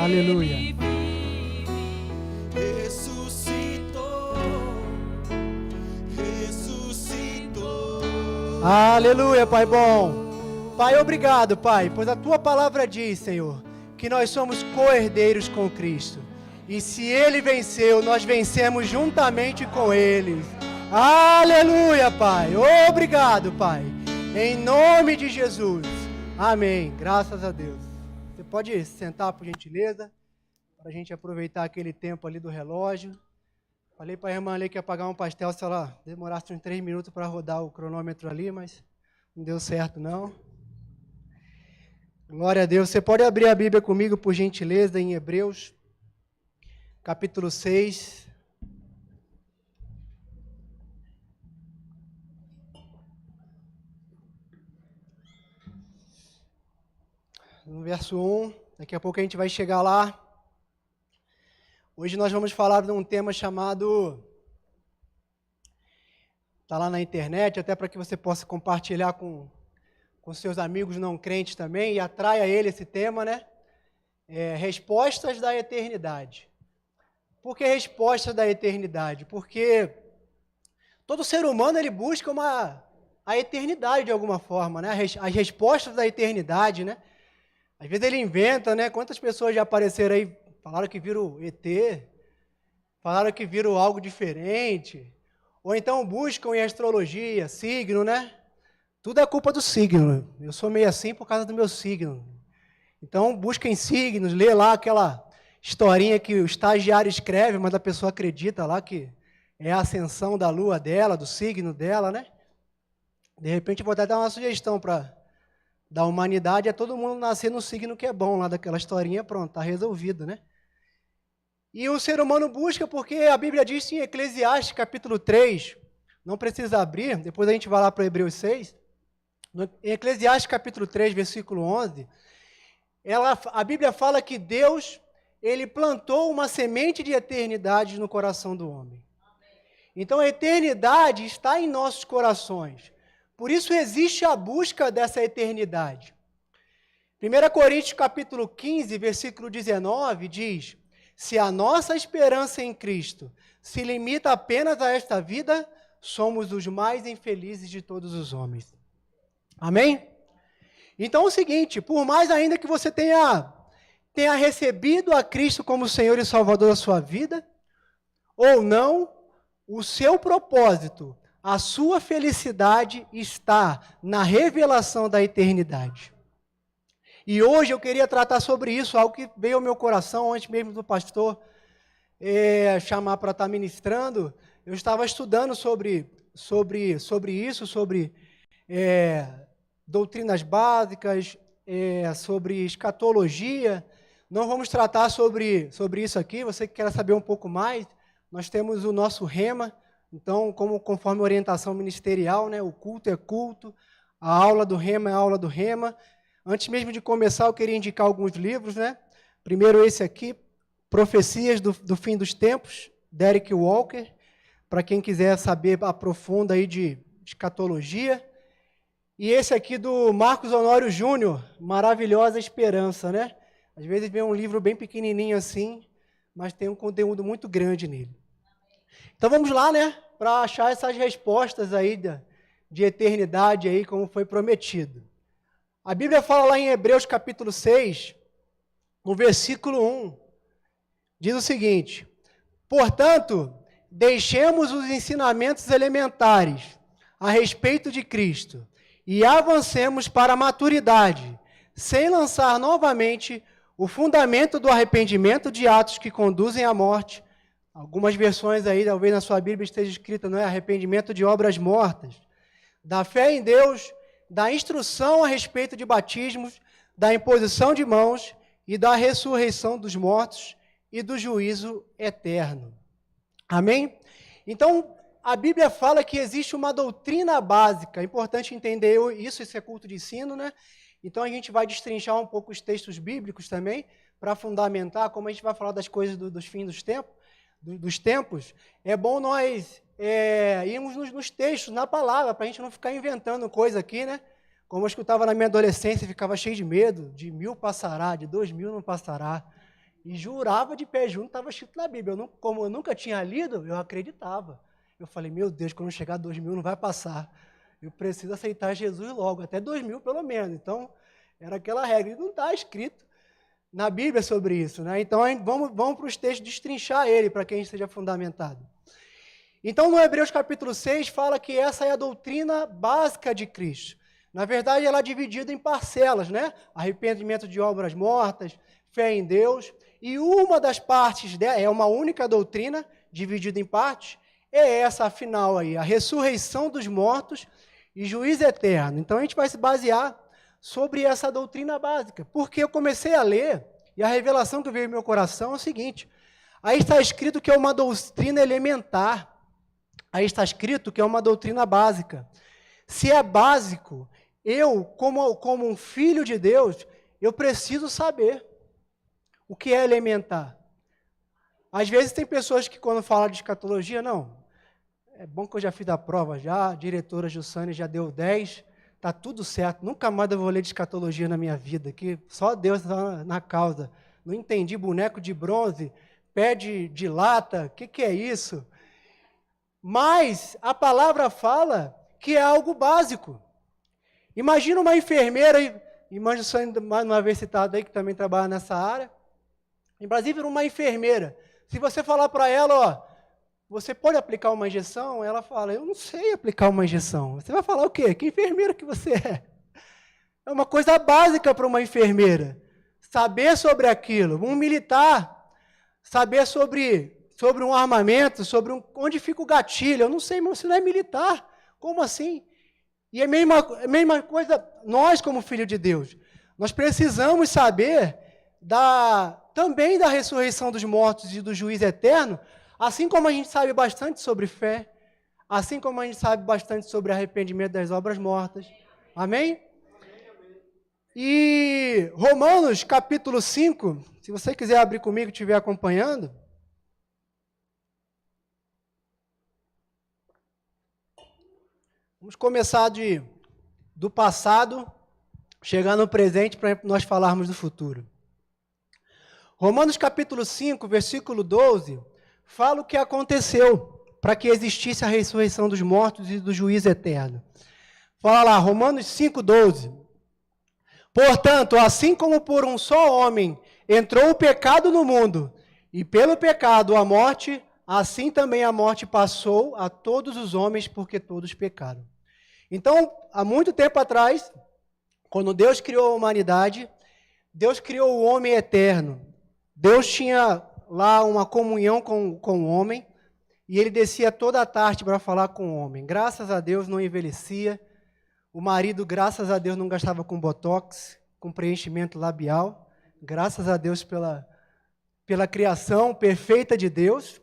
Aleluia. Aleluia, Pai bom. Pai, obrigado, Pai, pois a Tua palavra diz, Senhor, que nós somos co-herdeiros com Cristo. E se Ele venceu, nós vencemos juntamente com Ele. Aleluia, Pai. Obrigado, Pai. Em nome de Jesus. Amém. Graças a Deus. Você pode se sentar, por gentileza, para a gente aproveitar aquele tempo ali do relógio. Falei para a irmã ali que ia pagar um pastel se ela demorasse uns 3 minutos para rodar o cronômetro ali, mas não deu certo, não. Glória a Deus. Você pode abrir a Bíblia comigo, por gentileza, em Hebreus, capítulo 6. No verso 1, daqui a pouco a gente vai chegar lá. Hoje nós vamos falar de um tema chamado, está lá na internet, até para que você possa compartilhar com seus amigos não crentes também, e atraia ele esse tema, né? Respostas da eternidade. Por que respostas da eternidade? Porque todo ser humano ele busca a eternidade de alguma forma, né? As respostas da eternidade, né? Às vezes ele inventa, né? Quantas pessoas já apareceram aí, falaram que viram ET, falaram que viram algo diferente, ou então buscam em astrologia, signo, né? Tudo é culpa do signo. Eu sou meio assim por causa do meu signo. Então busquem signos, lê lá aquela historinha que o estagiário escreve, mas a pessoa acredita lá que é a ascensão da lua dela, do signo dela, né? De repente eu vou até dar uma sugestão da humanidade, é todo mundo nascer no signo que é bom, lá daquela historinha, pronto, está resolvido, né? E o ser humano busca porque a Bíblia diz em Eclesiastes, capítulo 3, não precisa abrir, depois a gente vai lá para Hebreus 6, em Eclesiastes, capítulo 3, versículo 11, a Bíblia fala que Deus, Ele plantou uma semente de eternidade no coração do homem. Então a eternidade está em nossos corações. Por isso existe a busca dessa eternidade. 1 Coríntios capítulo 15, versículo 19, diz: se a nossa esperança em Cristo se limita apenas a esta vida, somos os mais infelizes de todos os homens. Amém? Então é o seguinte, por mais ainda que você tenha recebido a Cristo como Senhor e Salvador da sua vida, ou não, o seu propósito, a sua felicidade está na revelação da eternidade. E hoje eu queria tratar sobre isso, algo que veio ao meu coração antes mesmo do pastor chamar para estar ministrando. Eu estava estudando sobre isso, sobre doutrinas básicas, sobre escatologia. Não vamos tratar sobre isso aqui. Você que quer saber um pouco mais, nós temos o nosso rema. Então, conforme a orientação ministerial, né, o culto é culto, a aula do rema é a aula do rema. Antes mesmo de começar, eu queria indicar alguns livros, né? Primeiro esse aqui, Profecias do Fim dos Tempos, Derek Walker, para quem quiser saber aprofunda aí de escatologia. E esse aqui do Marcos Honório Júnior, Maravilhosa Esperança, né? Às vezes vem um livro bem pequenininho assim, mas tem um conteúdo muito grande nele. Então vamos lá, né? Para achar essas respostas aí de eternidade aí, como foi prometido. A Bíblia fala lá em Hebreus capítulo 6, no versículo 1, diz o seguinte: portanto, deixemos os ensinamentos elementares a respeito de Cristo e avancemos para a maturidade, sem lançar novamente o fundamento do arrependimento de atos que conduzem à morte. Algumas versões aí, talvez na sua Bíblia esteja escrita, não é? Arrependimento de obras mortas. Da fé em Deus, da instrução a respeito de batismos, da imposição de mãos e da ressurreição dos mortos e do juízo eterno. Amém? Então, a Bíblia fala que existe uma doutrina básica. É importante entender isso, esse é culto de ensino, né? Então, a gente vai destrinchar um pouco os textos bíblicos também, para fundamentar, como a gente vai falar das coisas dos fins dos tempos, é bom nós irmos nos textos, na palavra, para a gente não ficar inventando coisa aqui, né? Como eu escutava na minha adolescência, ficava cheio de medo, de 1000 passará, de 2000 não passará. E jurava de pé junto, estava escrito na Bíblia. Como eu nunca tinha lido, eu acreditava. Eu falei, meu Deus, quando chegar a 2000 não vai passar. Eu preciso aceitar Jesus logo, até 2000 pelo menos. Então, era aquela regra. E não está escrito na Bíblia sobre isso, né? Então, vamos para os textos destrinchar ele, para que a gente seja fundamentado. Então, no Hebreus capítulo 6, fala que essa é a doutrina básica de Cristo. Na verdade, ela é dividida em parcelas, né? Arrependimento de obras mortas, fé em Deus. E uma das partes dela, é uma única doutrina, dividida em partes, é essa, afinal, aí, a ressurreição dos mortos e juízo eterno. Então, a gente vai se basear sobre essa doutrina básica, porque eu comecei a ler, e a revelação que veio no meu coração é o seguinte, aí está escrito que é uma doutrina elementar, aí está escrito que é uma doutrina básica. Se é básico, eu, como um filho de Deus, eu preciso saber o que é elementar. Às vezes tem pessoas que quando falam de escatologia, não, é bom que eu já fiz a prova já, a diretora Jussane já deu 10, está tudo certo, nunca mais eu vou ler de escatologia na minha vida, que só Deus está na causa. Não entendi boneco de bronze, pé de lata, o que é isso? Mas a palavra fala que é algo básico. Imagina uma enfermeira, irmã Jussane, mais uma vez citada aí, que também trabalha nessa área, em Brasília, uma enfermeira, se você falar para ela, ó, você pode aplicar uma injeção? Ela fala, eu não sei aplicar uma injeção. Você vai falar o quê? Que enfermeira que você é? É uma coisa básica para uma enfermeira. Saber sobre aquilo. Um militar, saber sobre um armamento, onde fica o gatilho. Eu não sei, mas você não é militar. Como assim? E é a mesma coisa, nós como filhos de Deus. Nós precisamos saber também da ressurreição dos mortos e do juízo eterno, assim como a gente sabe bastante sobre fé, assim como a gente sabe bastante sobre arrependimento das obras mortas. Amém? E Romanos capítulo 5, se você quiser abrir comigo e estiver acompanhando. Vamos começar do passado, chegar no presente para nós falarmos do futuro. Romanos capítulo 5, versículo 12, fala o que aconteceu para que existisse a ressurreição dos mortos e do juízo eterno. Fala lá, Romanos 5, 12. Portanto, assim como por um só homem entrou o pecado no mundo, e pelo pecado a morte, assim também a morte passou a todos os homens, porque todos pecaram. Então, há muito tempo atrás, quando Deus criou a humanidade, Deus criou o homem eterno. Deus tinha lá uma comunhão com o homem, e ele descia toda a tarde para falar com o homem. Graças a Deus não envelhecia, o marido, graças a Deus, não gastava com botox, com preenchimento labial, graças a Deus pela criação perfeita de Deus,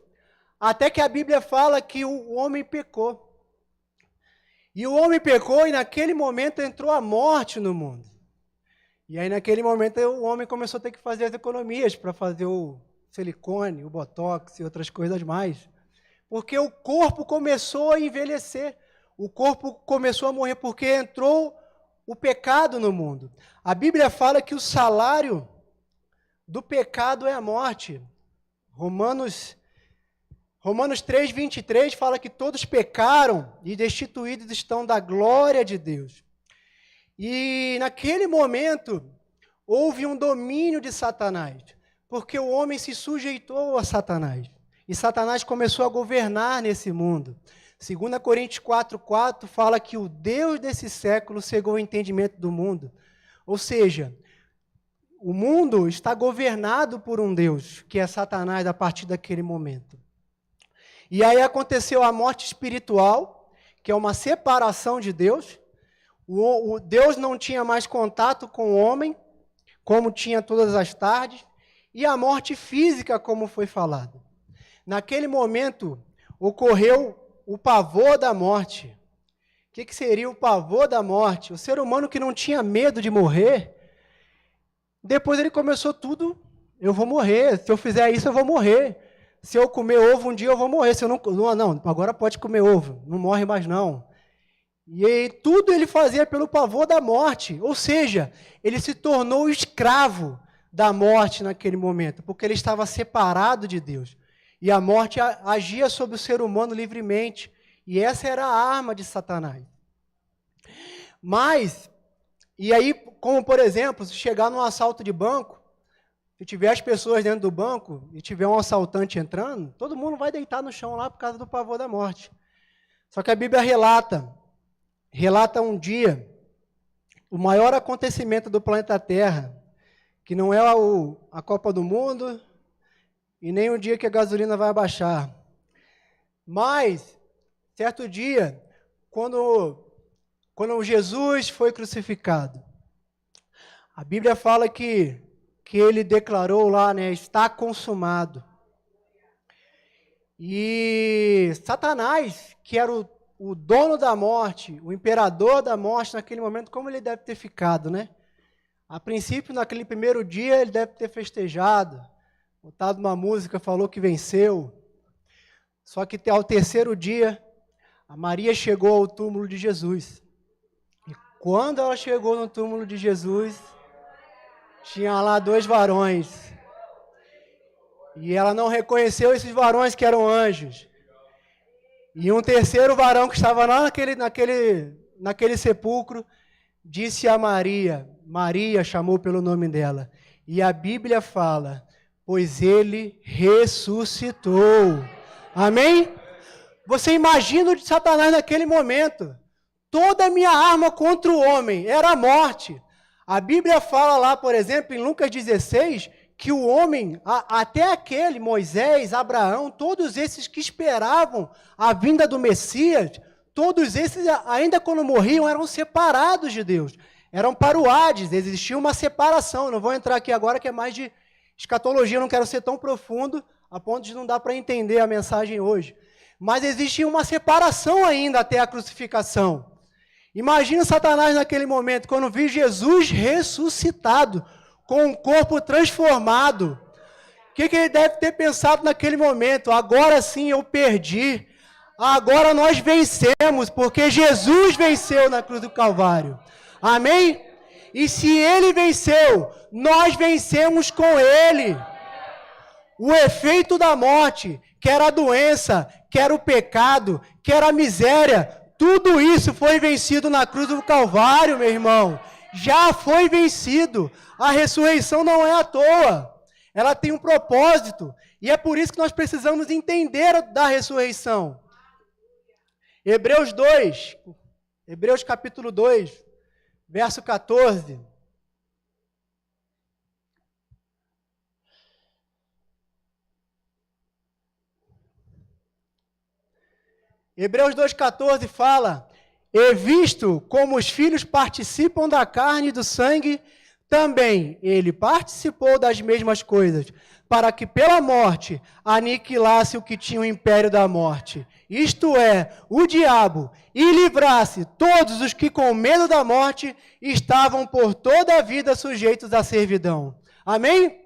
até que a Bíblia fala que o homem pecou. E o homem pecou e naquele momento entrou a morte no mundo. E aí naquele momento o homem começou a ter que fazer as economias para fazer o silicone, o botox e outras coisas mais. Porque o corpo começou a envelhecer, o corpo começou a morrer porque entrou o pecado no mundo. A Bíblia fala que o salário do pecado é a morte. Romanos 3, 23 fala que todos pecaram e destituídos estão da glória de Deus. E naquele momento houve um domínio de Satanás, porque o homem se sujeitou a Satanás. E Satanás começou a governar nesse mundo. 2 Coríntios 4:4 fala que o Deus desse século cegou o entendimento do mundo. Ou seja, o mundo está governado por um Deus, que é Satanás, a partir daquele momento. E aí aconteceu a morte espiritual, que é uma separação de Deus. O Deus não tinha mais contato com o homem, como tinha todas as tardes, e a morte física, como foi falado. Naquele momento, ocorreu o pavor da morte. O que seria o pavor da morte? O ser humano que não tinha medo de morrer, depois ele começou tudo, eu vou morrer, se eu fizer isso eu vou morrer. Se eu comer ovo um dia eu vou morrer, se eu não, agora pode comer ovo, não morre mais não. E aí, tudo ele fazia pelo pavor da morte, ou seja, ele se tornou escravo da morte naquele momento, porque ele estava separado de Deus. E a morte agia sobre o ser humano livremente. E essa era a arma de Satanás. Mas, e aí, como por exemplo, se chegar num assalto de banco, se tiver as pessoas dentro do banco e tiver um assaltante entrando, todo mundo vai deitar no chão lá por causa do pavor da morte. Só que a Bíblia relata um dia, o maior acontecimento do planeta Terra, que não é a Copa do Mundo e nem o dia que a gasolina vai abaixar. Mas, certo dia, quando Jesus foi crucificado, a Bíblia fala que ele declarou lá, né, está consumado. E Satanás, que era o dono da morte, o imperador da morte naquele momento, como ele deve ter ficado, né? A princípio, naquele primeiro dia, ele deve ter festejado, botado uma música, falou que venceu. Só que ao terceiro dia, a Maria chegou ao túmulo de Jesus. E quando ela chegou no túmulo de Jesus, tinha lá 2 varões. E ela não reconheceu esses varões que eram anjos. E um terceiro varão que estava lá naquele sepulcro, disse a Maria, chamou pelo nome dela. E a Bíblia fala, pois ele ressuscitou. Amém? Você imagina o de Satanás naquele momento. Toda a minha arma contra o homem era a morte. A Bíblia fala lá, por exemplo, em Lucas 16, que o homem, até aquele, Moisés, Abraão, todos esses que esperavam a vinda do Messias, todos esses, ainda quando morriam, eram separados de Deus. Eram para o Hades, existia uma separação. Eu não vou entrar aqui agora, que é mais de escatologia, eu não quero ser tão profundo, a ponto de não dar para entender a mensagem hoje. Mas existia uma separação ainda até a crucificação. Imagina Satanás naquele momento, quando viu Jesus ressuscitado, com um corpo transformado. O que ele deve ter pensado naquele momento? Agora sim eu perdi. Agora nós vencemos, porque Jesus venceu na cruz do Calvário. Amém? E se ele venceu, nós vencemos com ele. O efeito da morte, que era a doença, que era o pecado, que era a miséria, tudo isso foi vencido na cruz do Calvário, meu irmão. Já foi vencido. A ressurreição não é à toa. Ela tem um propósito. E é por isso que nós precisamos entender da ressurreição. Hebreus capítulo 2, verso 14. Hebreus 2,14 fala, e visto como os filhos participam da carne e do sangue, também ele participou das mesmas coisas, para que pela morte aniquilasse o que tinha o império da morte, isto é, o diabo, e livrasse todos os que com medo da morte estavam por toda a vida sujeitos à servidão. Amém?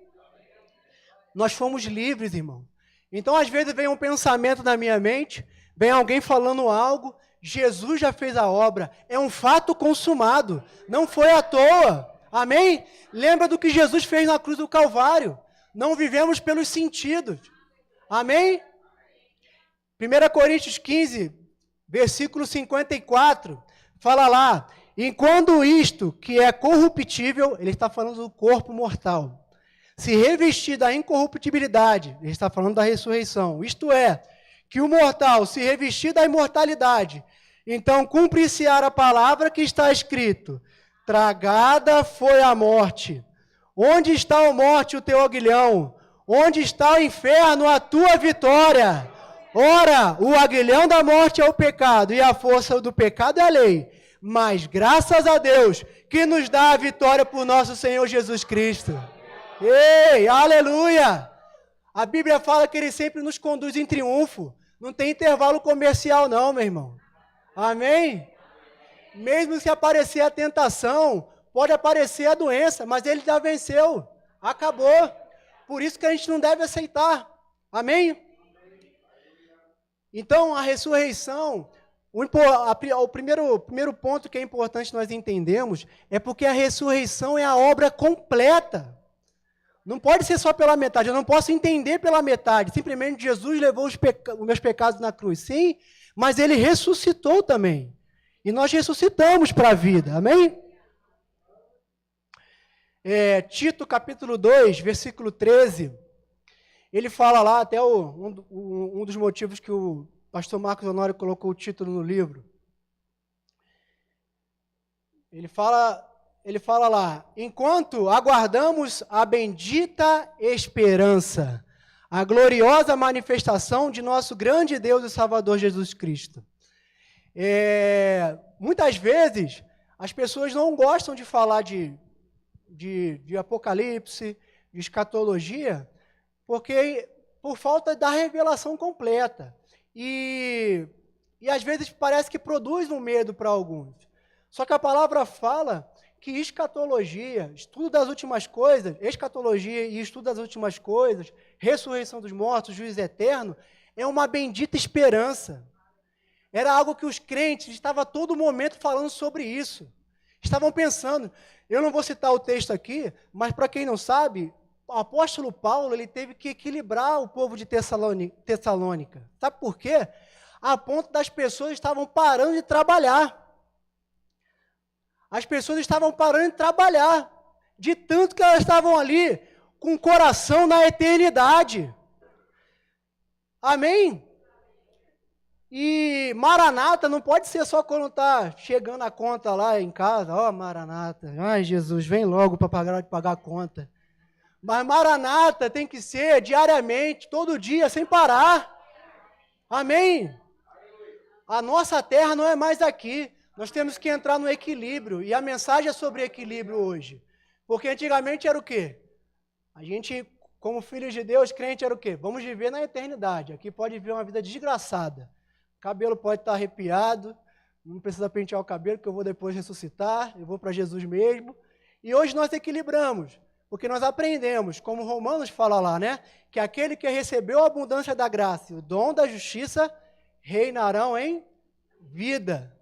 Nós fomos livres, irmão. Então, às vezes, vem um pensamento na minha mente, vem alguém falando algo, Jesus já fez a obra, é um fato consumado, não foi à toa. Amém? Lembra do que Jesus fez na cruz do Calvário. Não vivemos pelos sentidos. Amém? 1 Coríntios 15, versículo 54, fala lá, enquanto isto que é corruptível, ele está falando do corpo mortal, se revestir da incorruptibilidade, ele está falando da ressurreição, isto é, que o mortal se revestir da imortalidade, então cumprir-se-á a palavra que está escrito, tragada foi a morte. Onde está a morte, o teu aguilhão? Onde está o inferno, a tua vitória? Ora, o aguilhão da morte é o pecado, e a força do pecado é a lei. Mas graças a Deus, que nos dá a vitória por nosso Senhor Jesus Cristo. Ei, aleluia! A Bíblia fala que Ele sempre nos conduz em triunfo. Não tem intervalo comercial não, meu irmão. Amém? Mesmo se aparecer a tentação, pode aparecer a doença, mas Ele já venceu. Acabou. Por isso que a gente não deve aceitar. Amém? Então, a ressurreição, o primeiro ponto que é importante nós entendermos é porque a ressurreição é a obra completa. Não pode ser só pela metade. Eu não posso entender pela metade. Simplesmente Jesus levou os meus pecados na cruz. Sim, mas ele ressuscitou também. E nós ressuscitamos para a vida. Amém? Tito capítulo 2, versículo 13. Ele fala lá, até um dos motivos que o pastor Marcos Honório colocou o título no livro. Ele fala lá, enquanto aguardamos a bendita esperança, a gloriosa manifestação de nosso grande Deus e Salvador Jesus Cristo. Muitas vezes, as pessoas não gostam de falar de Apocalipse, de escatologia, porque por falta da revelação completa. E às vezes parece que produz um medo para alguns. Só que a palavra fala que escatologia, estudo das últimas coisas, escatologia e estudo das últimas coisas, ressurreição dos mortos, juízo eterno, é uma bendita esperança. Era algo que os crentes estavam a todo momento falando sobre isso. Estavam pensando, eu não vou citar o texto aqui, mas para quem não sabe, o apóstolo Paulo ele teve que equilibrar o povo de Tessalônica. Sabe por quê? A ponto das pessoas estavam parando de trabalhar. As pessoas estavam parando de trabalhar, de tanto que elas estavam ali com o coração na eternidade. Amém? E Maranata não pode ser só quando está chegando a conta lá em casa. Ó, Maranata, ai Jesus, vem logo para pagar a conta. Mas Maranata tem que ser diariamente, todo dia, sem parar. Amém? A nossa terra não é mais aqui. Nós temos que entrar no equilíbrio. E a mensagem é sobre equilíbrio hoje. Porque antigamente era o quê? A gente, como filhos de Deus, crente era o quê? Vamos viver na eternidade. Aqui pode viver uma vida desgraçada. O cabelo pode estar arrepiado. Não precisa pentear o cabelo, que eu vou depois ressuscitar. Eu vou para Jesus mesmo. E hoje nós equilibramos. Porque nós aprendemos, como Romanos fala lá, né? Que aquele que recebeu a abundância da graça e o dom da justiça reinarão em vida.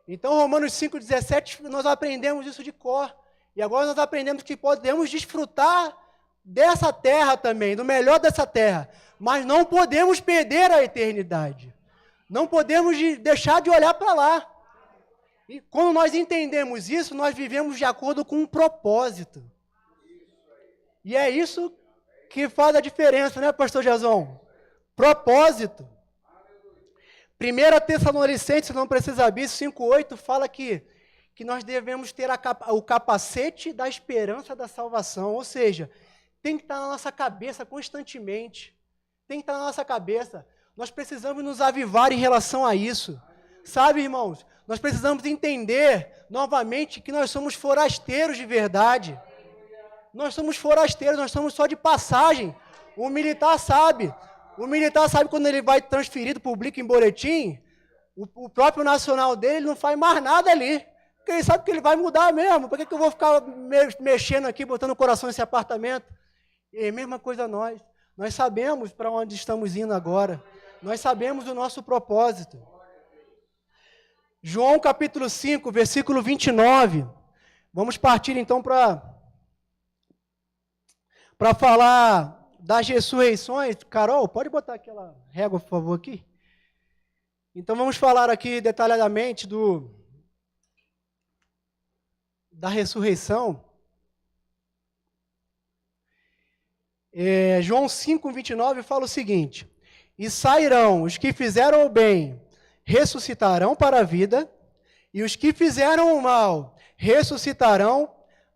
Então, Romanos 5,17, nós aprendemos isso de cor. E agora nós aprendemos que podemos desfrutar dessa terra também, do melhor dessa terra. Mas não podemos perder a eternidade. Não podemos deixar de olhar para lá. E quando nós entendemos isso, nós vivemos de acordo com um propósito. E é isso que faz a diferença, né, pastor Jason? Propósito. 1 Tessalonicenses, não precisa abrir, 5,8, fala que nós devemos ter o capacete da esperança da salvação. Ou seja, tem que estar na nossa cabeça constantemente. Tem que estar na nossa cabeça. Nós precisamos nos avivar em relação a isso. Sabe, irmãos, nós precisamos entender novamente que nós somos forasteiros de verdade. Nós somos forasteiros, nós somos só de passagem. O militar sabe quando ele vai transferido, publica em boletim, o próprio nacional dele não faz mais nada ali. Porque ele sabe que ele vai mudar mesmo. Por que eu vou ficar mexendo aqui, botando o coração nesse apartamento? É a mesma coisa nós. Nós sabemos para onde estamos indo agora. Nós sabemos o nosso propósito. João capítulo 5, versículo 29. Vamos partir então para falar das ressurreições. Carol, pode botar aquela régua, por favor, aqui? Então, vamos falar aqui detalhadamente da ressurreição. João 5, 29 fala o seguinte: e sairão os que fizeram o bem, ressuscitarão para a vida, e os que fizeram o mal, ressuscitarão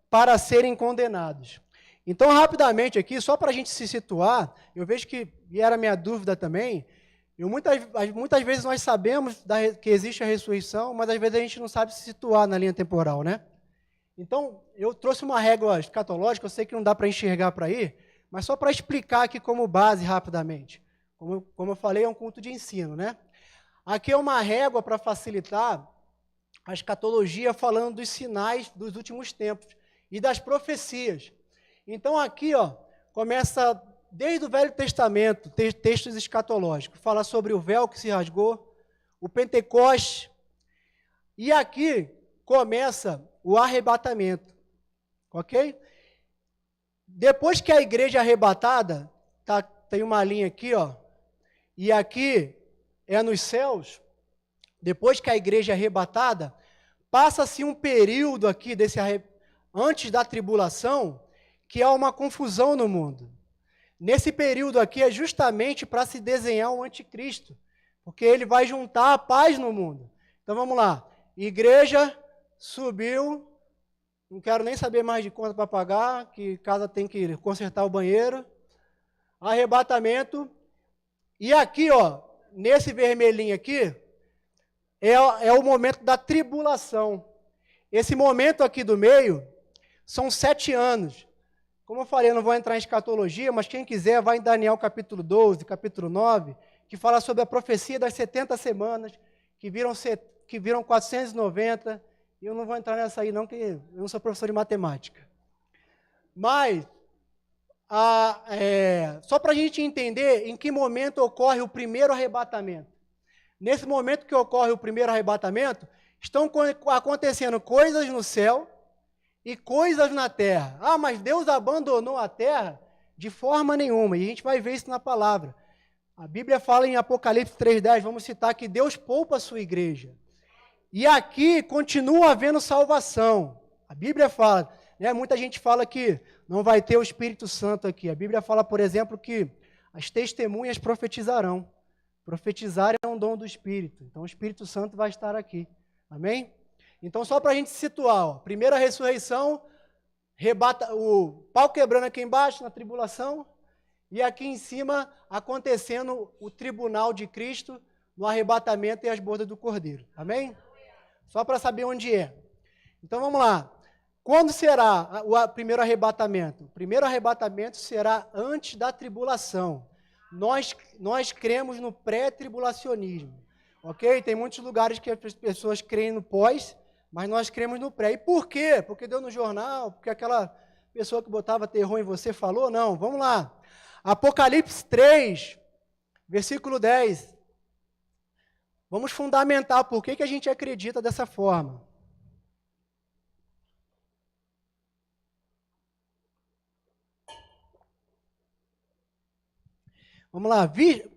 para serem condenados. Então, rapidamente aqui, só para a gente se situar, eu vejo que, e era a minha dúvida também, muitas vezes nós sabemos que existe a ressurreição, mas às vezes a gente não sabe se situar na linha temporal, né? Então, eu trouxe uma régua escatológica, eu sei que não dá para enxergar para aí, mas só para explicar aqui como base rapidamente. Como eu falei, é um culto de ensino, né? Aqui é uma régua para facilitar a escatologia falando dos sinais dos últimos tempos e das profecias. Então aqui, começa desde o Velho Testamento, textos escatológicos, fala sobre o véu que se rasgou, o Pentecoste, e aqui começa o arrebatamento, ok? Depois que a igreja é arrebatada, tem uma linha aqui, ó, e aqui é nos céus. Depois que a igreja é arrebatada, passa-se um período aqui antes da tribulação, que há uma confusão no mundo. Nesse período aqui é justamente para se desenhar o anticristo, porque ele vai juntar a paz no mundo. Então vamos lá, igreja subiu, não quero nem saber mais de conta para pagar, que casa tem que consertar o banheiro, arrebatamento, e aqui, ó, nesse vermelhinho aqui, é o momento da tribulação. Esse momento aqui do meio são 7 anos. Como eu falei, eu não vou entrar em escatologia, mas quem quiser vai em Daniel capítulo 12, capítulo 9, que fala sobre a profecia das 70 semanas, que viram 490, e eu não vou entrar nessa aí não, porque eu não sou professor de matemática. Mas, só para a gente entender em que momento ocorre o primeiro arrebatamento. Nesse momento que ocorre o primeiro arrebatamento, estão acontecendo coisas no céu e coisas na terra. Ah, mas Deus abandonou a terra? De forma nenhuma, e a gente vai ver isso na palavra. A Bíblia fala em Apocalipse 3:10, vamos citar que Deus poupa a sua igreja. E aqui continua havendo salvação. A Bíblia fala, né, muita gente fala que não vai ter o Espírito Santo aqui. A Bíblia fala, por exemplo, que as testemunhas profetizarão. Profetizar é um dom do Espírito. Então o Espírito Santo vai estar aqui. Amém? Então só para a gente situar, ó, primeira ressurreição, o pau quebrando aqui embaixo na tribulação, e aqui em cima acontecendo o tribunal de Cristo no arrebatamento e as bodas do Cordeiro. Amém? Só para saber onde é. Então vamos lá. Quando será o primeiro arrebatamento? O primeiro arrebatamento será antes da tribulação. Nós cremos no pré-tribulacionismo, ok? Tem muitos lugares que as pessoas creem no pós, mas nós cremos no pré. E por quê? Porque deu no jornal, porque aquela pessoa que botava terror em você falou? Não, vamos lá. Apocalipse 3, versículo 10. Vamos fundamentar por que a gente acredita dessa forma. Vamos lá,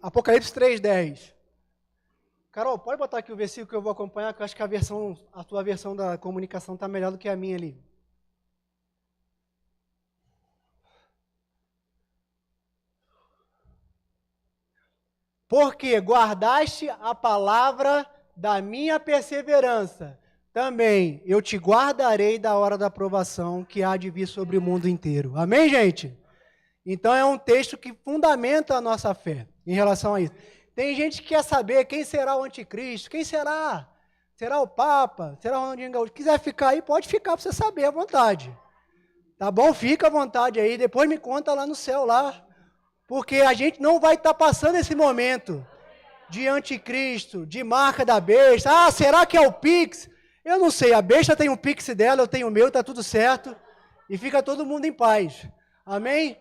Apocalipse 3:10. Carol, pode botar aqui o versículo que eu vou acompanhar, que eu acho que a tua versão da comunicação está melhor do que a minha ali. Porque guardaste a palavra da minha perseverança, também eu te guardarei da hora da provação que há de vir sobre o mundo inteiro. Amém, gente? Então é um texto que fundamenta a nossa fé em relação a isso. Tem gente que quer saber quem será o anticristo, quem será? Será o Papa? Será o Ronaldinho Gaúcho? Se quiser ficar aí, pode ficar para você saber à vontade. Tá bom? Fica à vontade aí, depois me conta lá no céu lá. Porque a gente não vai estar passando esse momento de anticristo, de marca da besta. Ah, será que é o Pix? Eu não sei, a besta tem um Pix dela, eu tenho o meu, está tudo certo. E fica todo mundo em paz. Amém?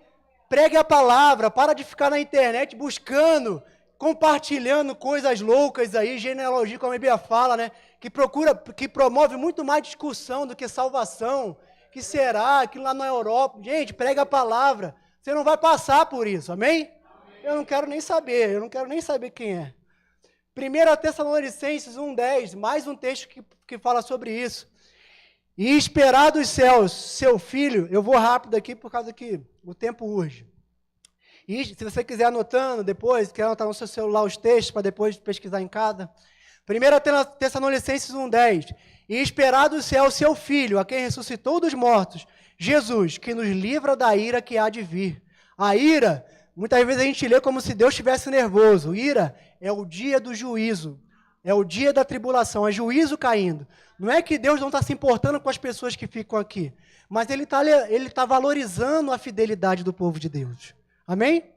Pregue a palavra, para de ficar na internet buscando, compartilhando coisas loucas aí, genealogia, como a Bíblia fala, né? Que promove muito mais discussão do que salvação. Que será? Que lá na Europa. Gente, pregue a palavra. Você não vai passar por isso, amém? Eu não quero nem saber quem é. 1 Tessalonicenses 1:10, mais um texto que fala sobre isso. E esperar dos céus, seu filho, eu vou rápido aqui por causa que o tempo urge. E se você quiser anotando depois, quer anotar no seu celular os textos para depois pesquisar em casa. 1 Tessalonicenses 1:10, e esperar do céu seu filho, a quem ressuscitou dos mortos, Jesus, que nos livra da ira que há de vir. A ira, muitas vezes a gente lê como se Deus estivesse nervoso. Ira é o dia do juízo, é o dia da tribulação, é juízo caindo. Não é que Deus não está se importando com as pessoas que ficam aqui, mas Ele tá valorizando a fidelidade do povo de Deus. Amém?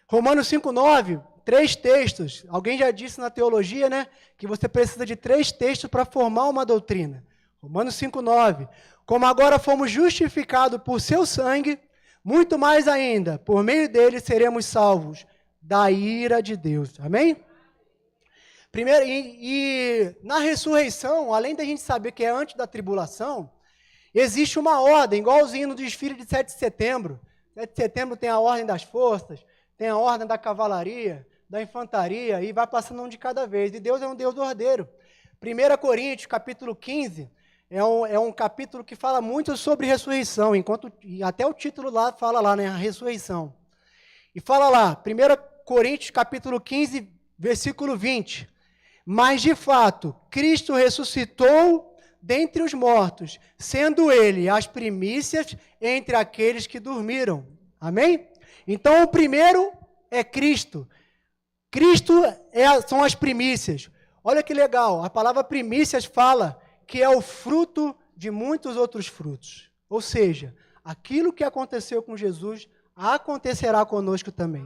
Romanos 5:9, 3 textos. Alguém já disse na teologia, né, que você precisa de 3 textos para formar uma doutrina. Romanos 5:9. Como agora fomos justificados por seu sangue, muito mais ainda, por meio dele seremos salvos da ira de Deus. Amém? Primeiro, e na ressurreição, além da gente saber que é antes da tribulação, existe uma ordem, igualzinho no desfile de 7 de setembro. 7 de setembro tem a ordem das forças, tem a ordem da cavalaria, da infantaria, e vai passando um de cada vez. E Deus é um Deus ordeiro. 1 Coríntios, capítulo 15, é um capítulo que fala muito sobre ressurreição, e até o título lá fala lá, né, a ressurreição. E fala lá, 1 Coríntios, capítulo 15, versículo 20. Mas, de fato, Cristo ressuscitou dentre os mortos, sendo ele as primícias entre aqueles que dormiram. Amém? Então, o primeiro é Cristo. Cristo são as primícias. Olha que legal, a palavra primícias fala que é o fruto de muitos outros frutos. Ou seja, aquilo que aconteceu com Jesus acontecerá conosco também.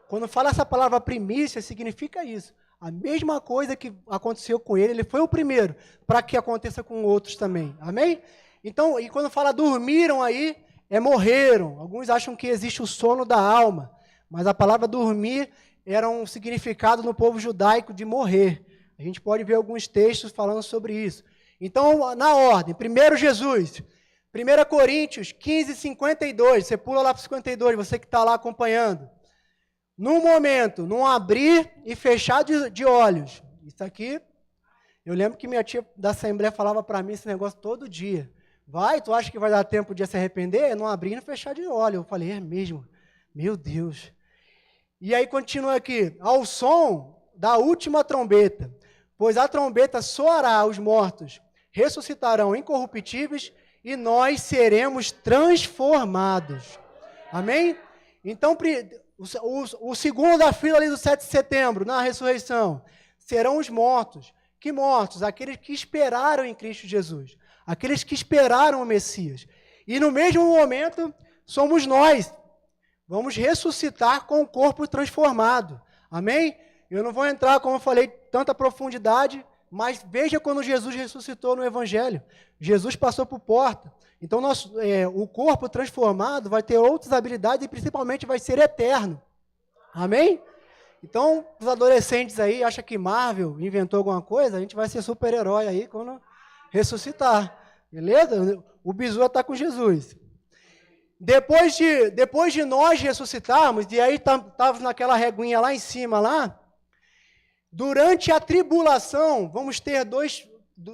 Quando fala essa palavra primícia, significa isso. A mesma coisa que aconteceu com ele foi o primeiro, para que aconteça com outros também. Amém? Então, e quando fala dormiram aí, morreram. Alguns acham que existe o sono da alma, mas a palavra dormir era um significado no povo judaico de morrer. A gente pode ver alguns textos falando sobre isso. Então, na ordem, primeiro Jesus, 1 Coríntios 15, 52, você pula lá para 52, você que está lá acompanhando. Num momento, num abrir e fechar de olhos. Isso aqui, eu lembro que minha tia da Assembleia falava para mim esse negócio todo dia. Tu acha que vai dar tempo de se arrepender? Não abrir e fechar de olhos. Eu falei, é mesmo? Meu Deus. E aí continua aqui, ao som da última trombeta, pois a trombeta soará, os mortos ressuscitarão incorruptíveis e nós seremos transformados. Amém? Então, o segundo da fila ali do 7 de setembro, na ressurreição, serão os mortos. Que mortos? Aqueles que esperaram em Cristo Jesus. Aqueles que esperaram o Messias. E no mesmo momento, somos nós. Vamos ressuscitar com o corpo transformado. Amém? Eu não vou entrar, como eu falei, tanta profundidade, mas veja quando Jesus ressuscitou no Evangelho. Jesus passou por porta. Então, o corpo transformado vai ter outras habilidades e, principalmente, vai ser eterno. Amém? Então, os adolescentes aí acham que Marvel inventou alguma coisa, a gente vai ser super-herói aí quando ressuscitar. Beleza? O bizu está com Jesus. Depois de nós ressuscitarmos, e aí estávamos naquela reguinha lá em cima, lá, durante a tribulação, vamos ter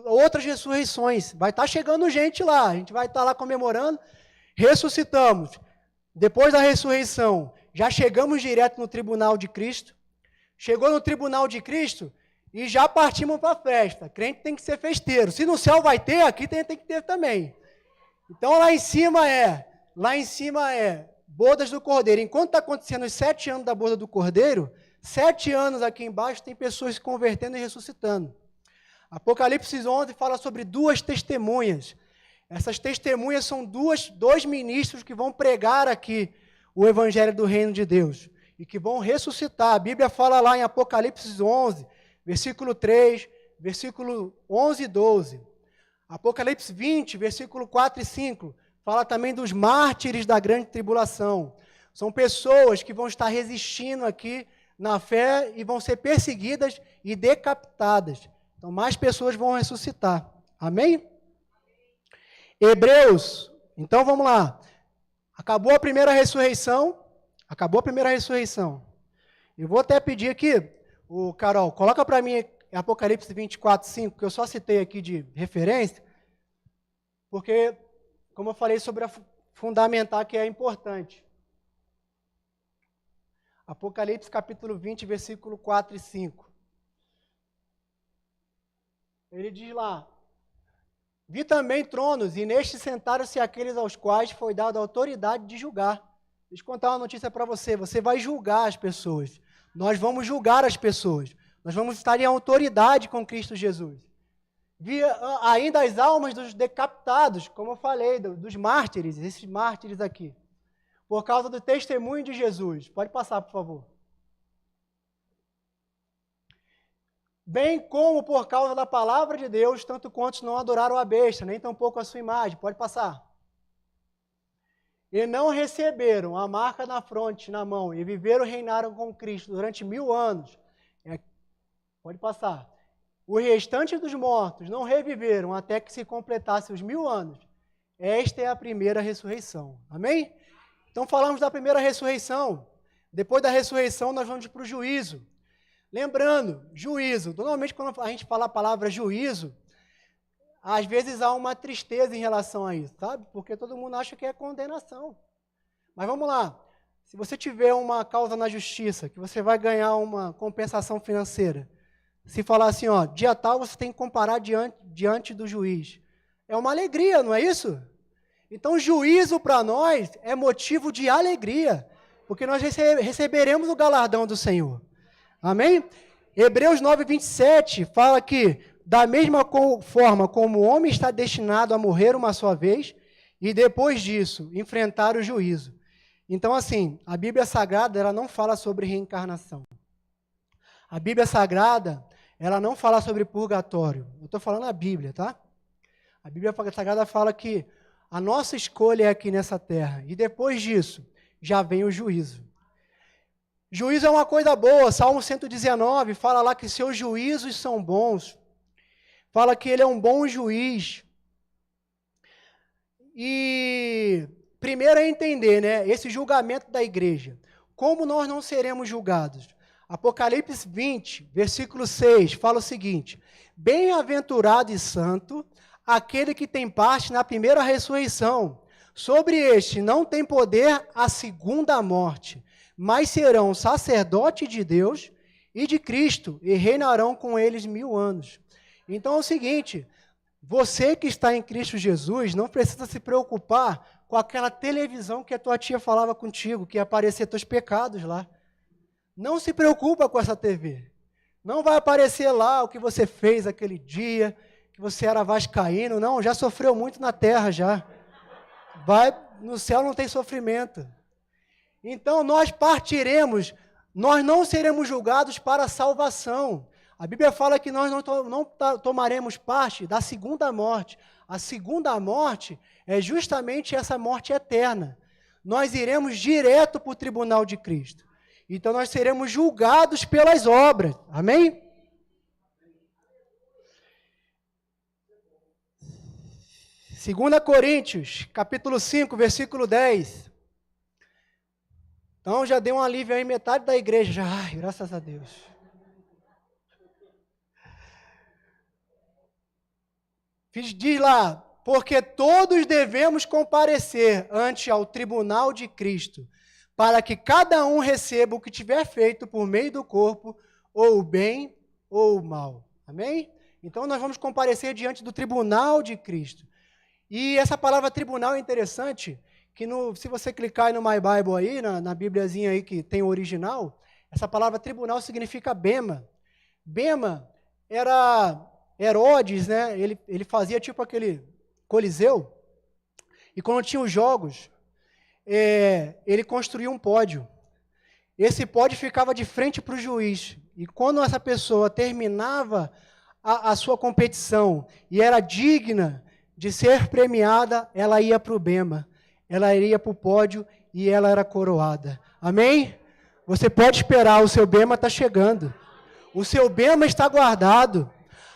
outras ressurreições. Vai estar chegando gente lá, a gente vai estar lá comemorando. Ressuscitamos. Depois da ressurreição, já chegamos direto no tribunal de Cristo. Chegou no tribunal de Cristo e já partimos para a festa. Crente tem que ser festeiro. Se no céu vai ter, aqui tem que ter também. Então lá em cima é bodas do Cordeiro. Enquanto está acontecendo os 7 anos da boda do Cordeiro, 7 anos aqui embaixo tem pessoas se convertendo e ressuscitando. Apocalipse 11 fala sobre 2 testemunhas. Essas testemunhas são dois ministros que vão pregar aqui o evangelho do reino de Deus e que vão ressuscitar. A Bíblia fala lá em Apocalipse 11, versículo 3, versículo 11 e 12. Apocalipse 20, versículo 4 e 5, fala também dos mártires da grande tribulação. São pessoas que vão estar resistindo aqui na fé e vão ser perseguidas e decapitadas. Então, mais pessoas vão ressuscitar. Amém? Hebreus. Então, vamos lá. Acabou a primeira ressurreição. Eu vou até pedir aqui, Carol, coloca para mim Apocalipse 24, 5, que eu só citei aqui de referência, porque, como eu falei sobre a fundamental, que é importante. Apocalipse capítulo 20, versículo 4 e 5. Ele diz lá, vi também tronos, e nestes sentaram-se aqueles aos quais foi dada a autoridade de julgar. Deixa eu contar uma notícia para você, você vai julgar as pessoas. Nós vamos julgar as pessoas. Nós vamos estar em autoridade com Cristo Jesus. Vi ainda as almas dos decapitados, como eu falei, dos mártires, esses mártires aqui, por causa do testemunho de Jesus. Pode passar, por favor. Bem como por causa da palavra de Deus, tanto quantos não adoraram a besta, nem tampouco a sua imagem. Pode passar. E não receberam a marca na fronte, na mão, e viveram e reinaram com Cristo durante 1000 anos. Pode passar. O restante dos mortos não reviveram até que se completasse os 1000 anos. Esta é a primeira ressurreição. Amém? Então falamos da primeira ressurreição. Depois da ressurreição nós vamos para o juízo. Lembrando, juízo. Normalmente quando a gente fala a palavra juízo, às vezes há uma tristeza em relação a isso, sabe? Porque todo mundo acha que é condenação. Mas vamos lá. Se você tiver uma causa na justiça, que você vai ganhar uma compensação financeira, se falar assim, ó, dia tal você tem que comparar diante do juiz. É uma alegria, não é isso? Então, juízo para nós é motivo de alegria, porque nós receberemos o galardão do Senhor. Amém? Hebreus 9:27 fala que, da mesma forma como o homem está destinado a morrer uma só vez, e depois disso, enfrentar o juízo. Então, assim, a Bíblia Sagrada, ela não fala sobre reencarnação. A Bíblia Sagrada, ela não fala sobre purgatório. Eu estou falando a Bíblia, tá? A Bíblia Sagrada fala que a nossa escolha é aqui nessa terra. E depois disso, já vem o juízo. Juízo é uma coisa boa. Salmo 119 fala lá que seus juízos são bons. Fala que ele é um bom juiz. E primeiro é entender, né, esse julgamento da igreja. Como nós não seremos julgados? Apocalipse 20, versículo 6, fala o seguinte: bem-aventurado e santo aquele que tem parte na primeira ressurreição. Sobre este não tem poder a segunda morte, mas serão sacerdote de Deus e de Cristo, e reinarão com eles 1000 anos. Então é o seguinte, você que está em Cristo Jesus, não precisa se preocupar com aquela televisão que a tua tia falava contigo, que ia aparecer teus pecados lá. Não se preocupa com essa TV. Não vai aparecer lá o que você fez aquele dia, que você era vascaíno. Não, já sofreu muito na terra já. No céu não tem sofrimento. Então nós partiremos, nós não seremos julgados para a salvação. A Bíblia fala que nós não tomaremos parte da segunda morte. A segunda morte é justamente essa morte eterna. Nós iremos direto para o tribunal de Cristo. Então nós seremos julgados pelas obras. Amém? Segunda Coríntios, capítulo 5, versículo 10. Então já deu um alívio aí, metade da igreja já. Ai, graças a Deus. Diz lá, porque todos devemos comparecer ante ao tribunal de Cristo, para que cada um receba o que tiver feito por meio do corpo, ou o bem ou o mal. Amém? Então nós vamos comparecer diante do tribunal de Cristo. E essa palavra tribunal é interessante, que se você clicar aí no My Bible aí, na Bíbliazinha aí que tem o original, essa palavra tribunal significa bema. Bema era Herodes, né? Ele fazia tipo aquele coliseu, e quando tinha os jogos, ele construía um pódio. Esse pódio ficava de frente para o juiz, e quando essa pessoa terminava a sua competição e era digna de ser premiada, ela ia para o bema, ela iria para o pódio e ela era coroada. Amém? Você pode esperar, o seu bema está chegando. O seu bema está guardado.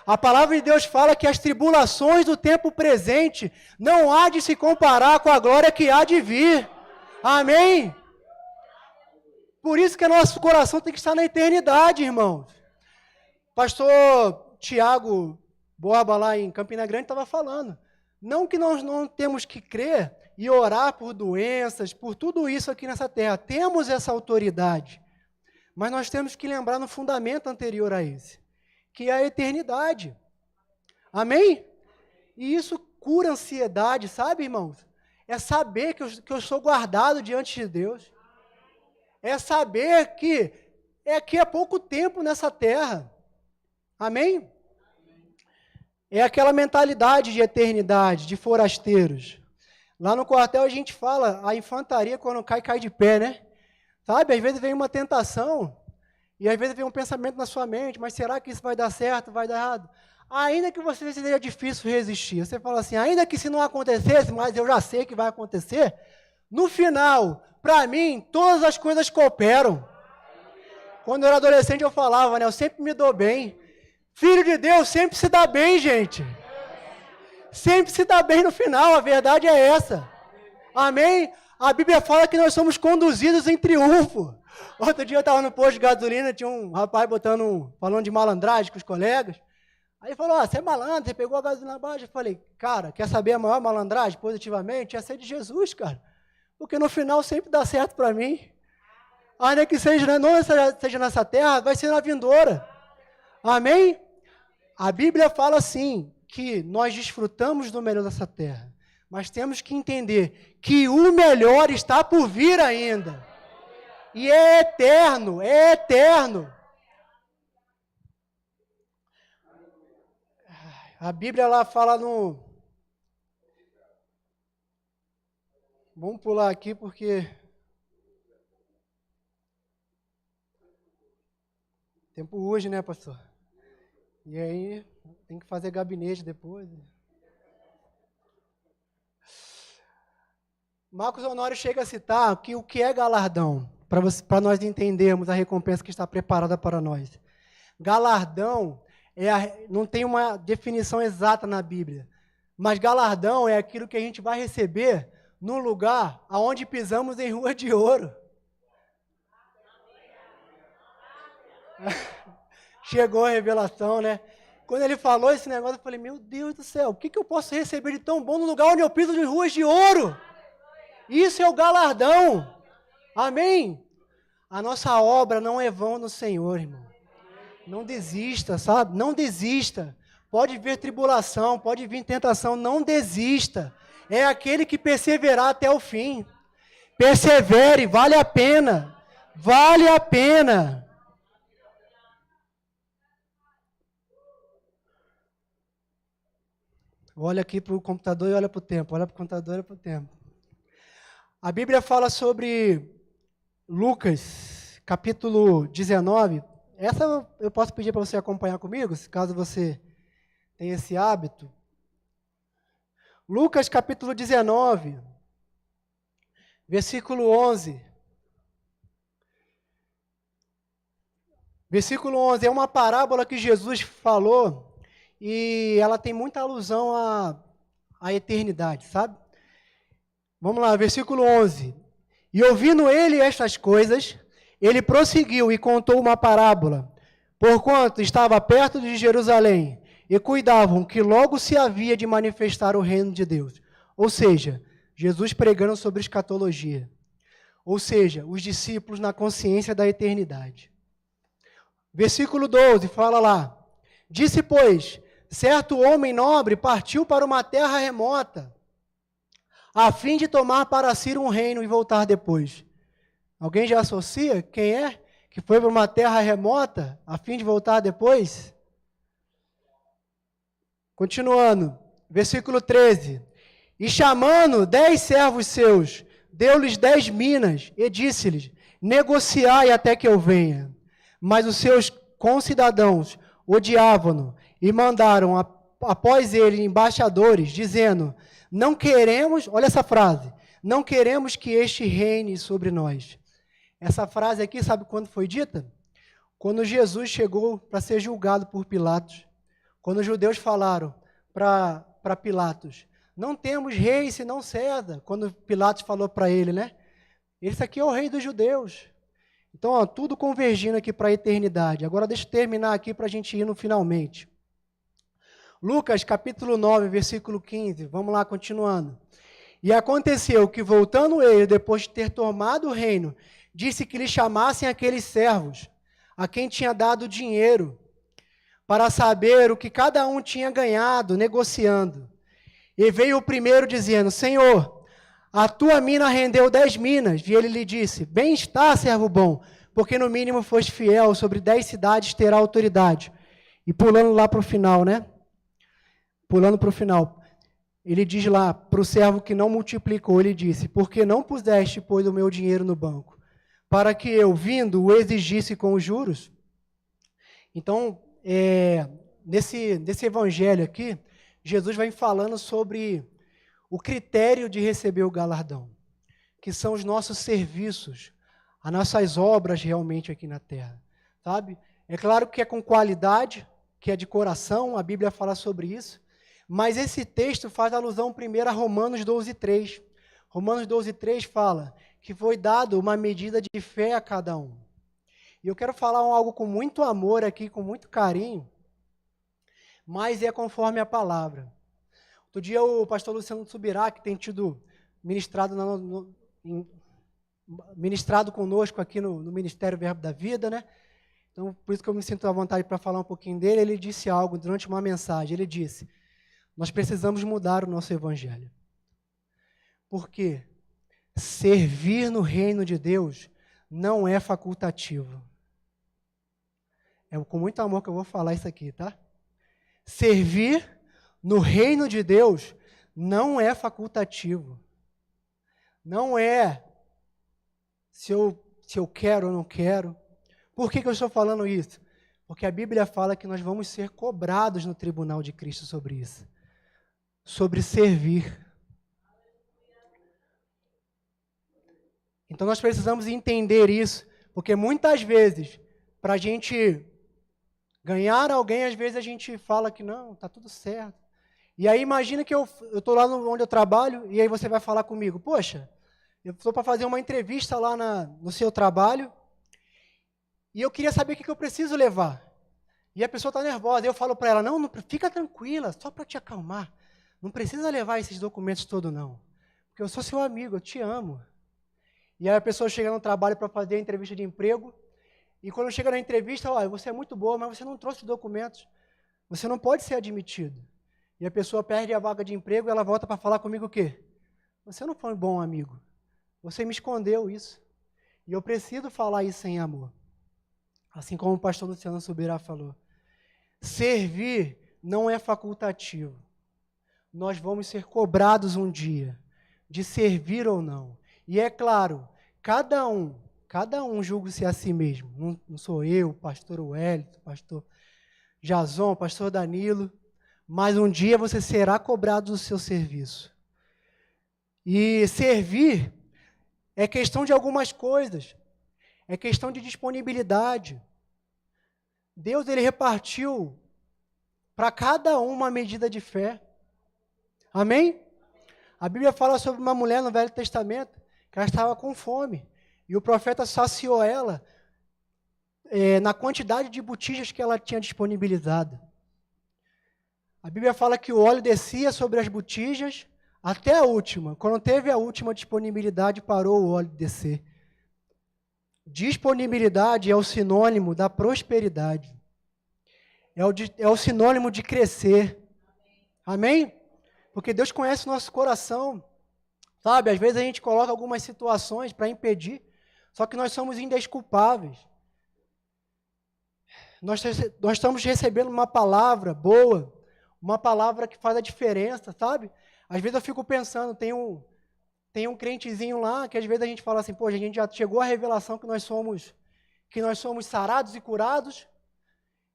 A palavra de Deus fala que as tribulações do tempo presente não há de se comparar com a glória que há de vir. Amém? Por isso que nosso coração tem que estar na eternidade, irmãos. Pastor Tiago Borba, lá em Campina Grande, estava falando. Não que nós não temos que crer e orar por doenças, por tudo isso aqui nessa terra. Temos essa autoridade. Mas nós temos que lembrar no fundamento anterior a esse, que é a eternidade. Amém? E isso cura a ansiedade, sabe, irmãos? É saber que eu sou guardado diante de Deus. É saber que aqui é pouco tempo nessa terra. Amém? É aquela mentalidade de eternidade, de forasteiros. Lá no quartel a gente fala, a infantaria quando cai de pé, né? Sabe, às vezes vem uma tentação, e às vezes vem um pensamento na sua mente, mas será que isso vai dar certo, vai dar errado? Ainda que você seja difícil resistir, você fala assim, ainda que se não acontecesse, mas eu já sei que vai acontecer, no final, para mim, todas as coisas cooperam. Quando eu era adolescente eu falava, né, eu sempre me dou bem. Filho de Deus sempre se dá bem, gente. Sempre se dá bem no final, a verdade é essa. Amém? A Bíblia fala que nós somos conduzidos em triunfo. Outro dia eu estava no posto de gasolina, tinha um rapaz falando de malandragem com os colegas. Aí ele falou, você é malandro, você pegou a gasolina abaixo. Eu falei, cara, quer saber a maior malandragem, positivamente? Ia ser de Jesus, cara. Porque no final sempre dá certo para mim. Ainda que seja, não seja nessa terra, vai ser na vindoura. Amém? A Bíblia fala assim, que nós desfrutamos do melhor dessa terra. Mas temos que entender que o melhor está por vir ainda. E é eterno, é eterno. A Bíblia lá fala no... Vamos pular aqui porque... Tempo hoje, né, pastor? E aí, tem que fazer gabinete depois. Marcos Honório chega a citar que o que é galardão, para nós entendermos a recompensa que está preparada para nós. Galardão não tem uma definição exata na Bíblia, mas galardão é aquilo que a gente vai receber no lugar aonde pisamos em rua de ouro. Chegou a revelação, né? Quando ele falou esse negócio, eu falei, meu Deus do céu, o que eu posso receber de tão bom no lugar onde eu piso em ruas de ouro? Isso é o galardão. Amém? A nossa obra não é vão no Senhor, irmão. Não desista, sabe? Não desista. Pode vir tribulação, pode vir tentação, não desista. É aquele que perseverar até o fim. Persevere, vale a pena. Vale a pena. Olha aqui para o computador e olha para o tempo. Olha para o computador e olha para o tempo. A Bíblia fala sobre Lucas, capítulo 19. Essa eu posso pedir para você acompanhar comigo, caso você tenha esse hábito. Lucas, capítulo 19, versículo 11. Versículo 11 é uma parábola que Jesus falou e ela tem muita alusão à eternidade, sabe? Vamos lá, versículo 11. E ouvindo ele estas coisas, ele prosseguiu e contou uma parábola, porquanto estava perto de Jerusalém, e cuidavam que logo se havia de manifestar o reino de Deus. Ou seja, Jesus pregando sobre escatologia. Ou seja, os discípulos na consciência da eternidade. Versículo 12, fala lá. Disse, pois, certo homem nobre partiu para uma terra remota, a fim de tomar para si um reino e voltar depois. Alguém já associa quem é que foi para uma terra remota, a fim de voltar depois? Continuando, versículo 13. E chamando 10 servos seus, deu-lhes 10 minas, e disse-lhes, negociai até que eu venha. Mas os seus concidadãos odiavam-no, e mandaram após ele embaixadores, dizendo, não queremos, olha essa frase, não queremos que este reine sobre nós. Essa frase aqui, sabe quando foi dita? Quando Jesus chegou para ser julgado por Pilatos. Quando os judeus falaram para Pilatos, não temos rei senão César. Quando Pilatos falou para ele, né? Esse aqui é o rei dos judeus. Então, ó, tudo convergindo aqui para a eternidade. Agora deixa eu terminar aqui para a gente ir no finalmente. Lucas, capítulo 9, versículo 15. Vamos lá, continuando. E aconteceu que, voltando ele, depois de ter tomado o reino, disse que lhe chamassem aqueles servos, a quem tinha dado dinheiro, para saber o que cada um tinha ganhado, negociando. E veio o primeiro dizendo, Senhor, a tua mina rendeu 10 minas. E ele lhe disse, bem está, servo bom, porque no mínimo foste fiel, sobre 10 cidades terá autoridade. E pulando lá para o final, né? Pulando para o final, ele diz lá, para o servo que não multiplicou, ele disse, porque não puseste, pois, o meu dinheiro no banco, para que eu, vindo, o exigisse com os juros? Então, nesse evangelho aqui, Jesus vai falando sobre o critério de receber o galardão, que são os nossos serviços, as nossas obras realmente aqui na terra, sabe? É claro que é com qualidade, que é de coração, a Bíblia fala sobre isso, mas esse texto faz alusão primeiro a Romanos 12, 3, Romanos 12:3 fala que foi dado uma medida de fé a cada um. E eu quero falar algo com muito amor aqui, com muito carinho, mas é conforme a palavra. Outro dia o pastor Luciano Subirá, que tem tido ministrado conosco aqui no Ministério Verbo da Vida, né? Então, por isso que eu me sinto à vontade para falar um pouquinho dele. Ele disse algo durante uma mensagem. Ele disse, nós precisamos mudar o nosso evangelho. Por quê? Servir no reino de Deus não é facultativo. É com muito amor que eu vou falar isso aqui, tá? Servir no reino de Deus não é facultativo. Não é se eu quero ou não quero. Por que eu estou falando isso? Porque a Bíblia fala que nós vamos ser cobrados no tribunal de Cristo sobre isso. Sobre servir. Então nós precisamos entender isso, porque muitas vezes, para a gente ganhar alguém, às vezes a gente fala que não, está tudo certo. E aí imagina que eu estou lá onde eu trabalho, e aí você vai falar comigo, poxa, eu estou para fazer uma entrevista lá no seu trabalho, e eu queria saber o que eu preciso levar. E a pessoa está nervosa, eu falo para ela, não, fica tranquila, só para te acalmar, não precisa levar esses documentos todos não, porque eu sou seu amigo, eu te amo. E aí a pessoa chega no trabalho para fazer a entrevista de emprego, e quando chega na entrevista, olha, você é muito boa, mas você não trouxe documentos, você não pode ser admitido. E a pessoa perde a vaga de emprego e ela volta para falar comigo o quê? Você não foi um bom amigo, você me escondeu isso. E eu preciso falar isso em amor. Assim como o pastor Luciano Subirá falou. Servir não é facultativo. Nós vamos ser cobrados um dia de servir ou não. E é claro, cada um julga-se a si mesmo. Não sou eu, pastor Wellington, pastor Jason, pastor Danilo, mas um dia você será cobrado do seu serviço. E servir é questão de algumas coisas, é questão de disponibilidade. Deus, ele repartiu para cada um uma medida de fé. Amém? A Bíblia fala sobre uma mulher no Velho Testamento, que ela estava com fome, e o profeta saciou ela na quantidade de botijas que ela tinha disponibilizado. A Bíblia fala que o óleo descia sobre as botijas até a última. Quando teve a última disponibilidade, parou o óleo de descer. Disponibilidade é o sinônimo da prosperidade. É o sinônimo de crescer. Amém? Porque Deus conhece o nosso coração. Sabe, às vezes a gente coloca algumas situações para impedir, só que nós somos indesculpáveis. Nós estamos recebendo uma palavra boa, uma palavra que faz a diferença, sabe? Às vezes eu fico pensando, tem um crentezinho lá, que às vezes a gente fala assim, a gente já chegou à revelação que nós somos sarados e curados,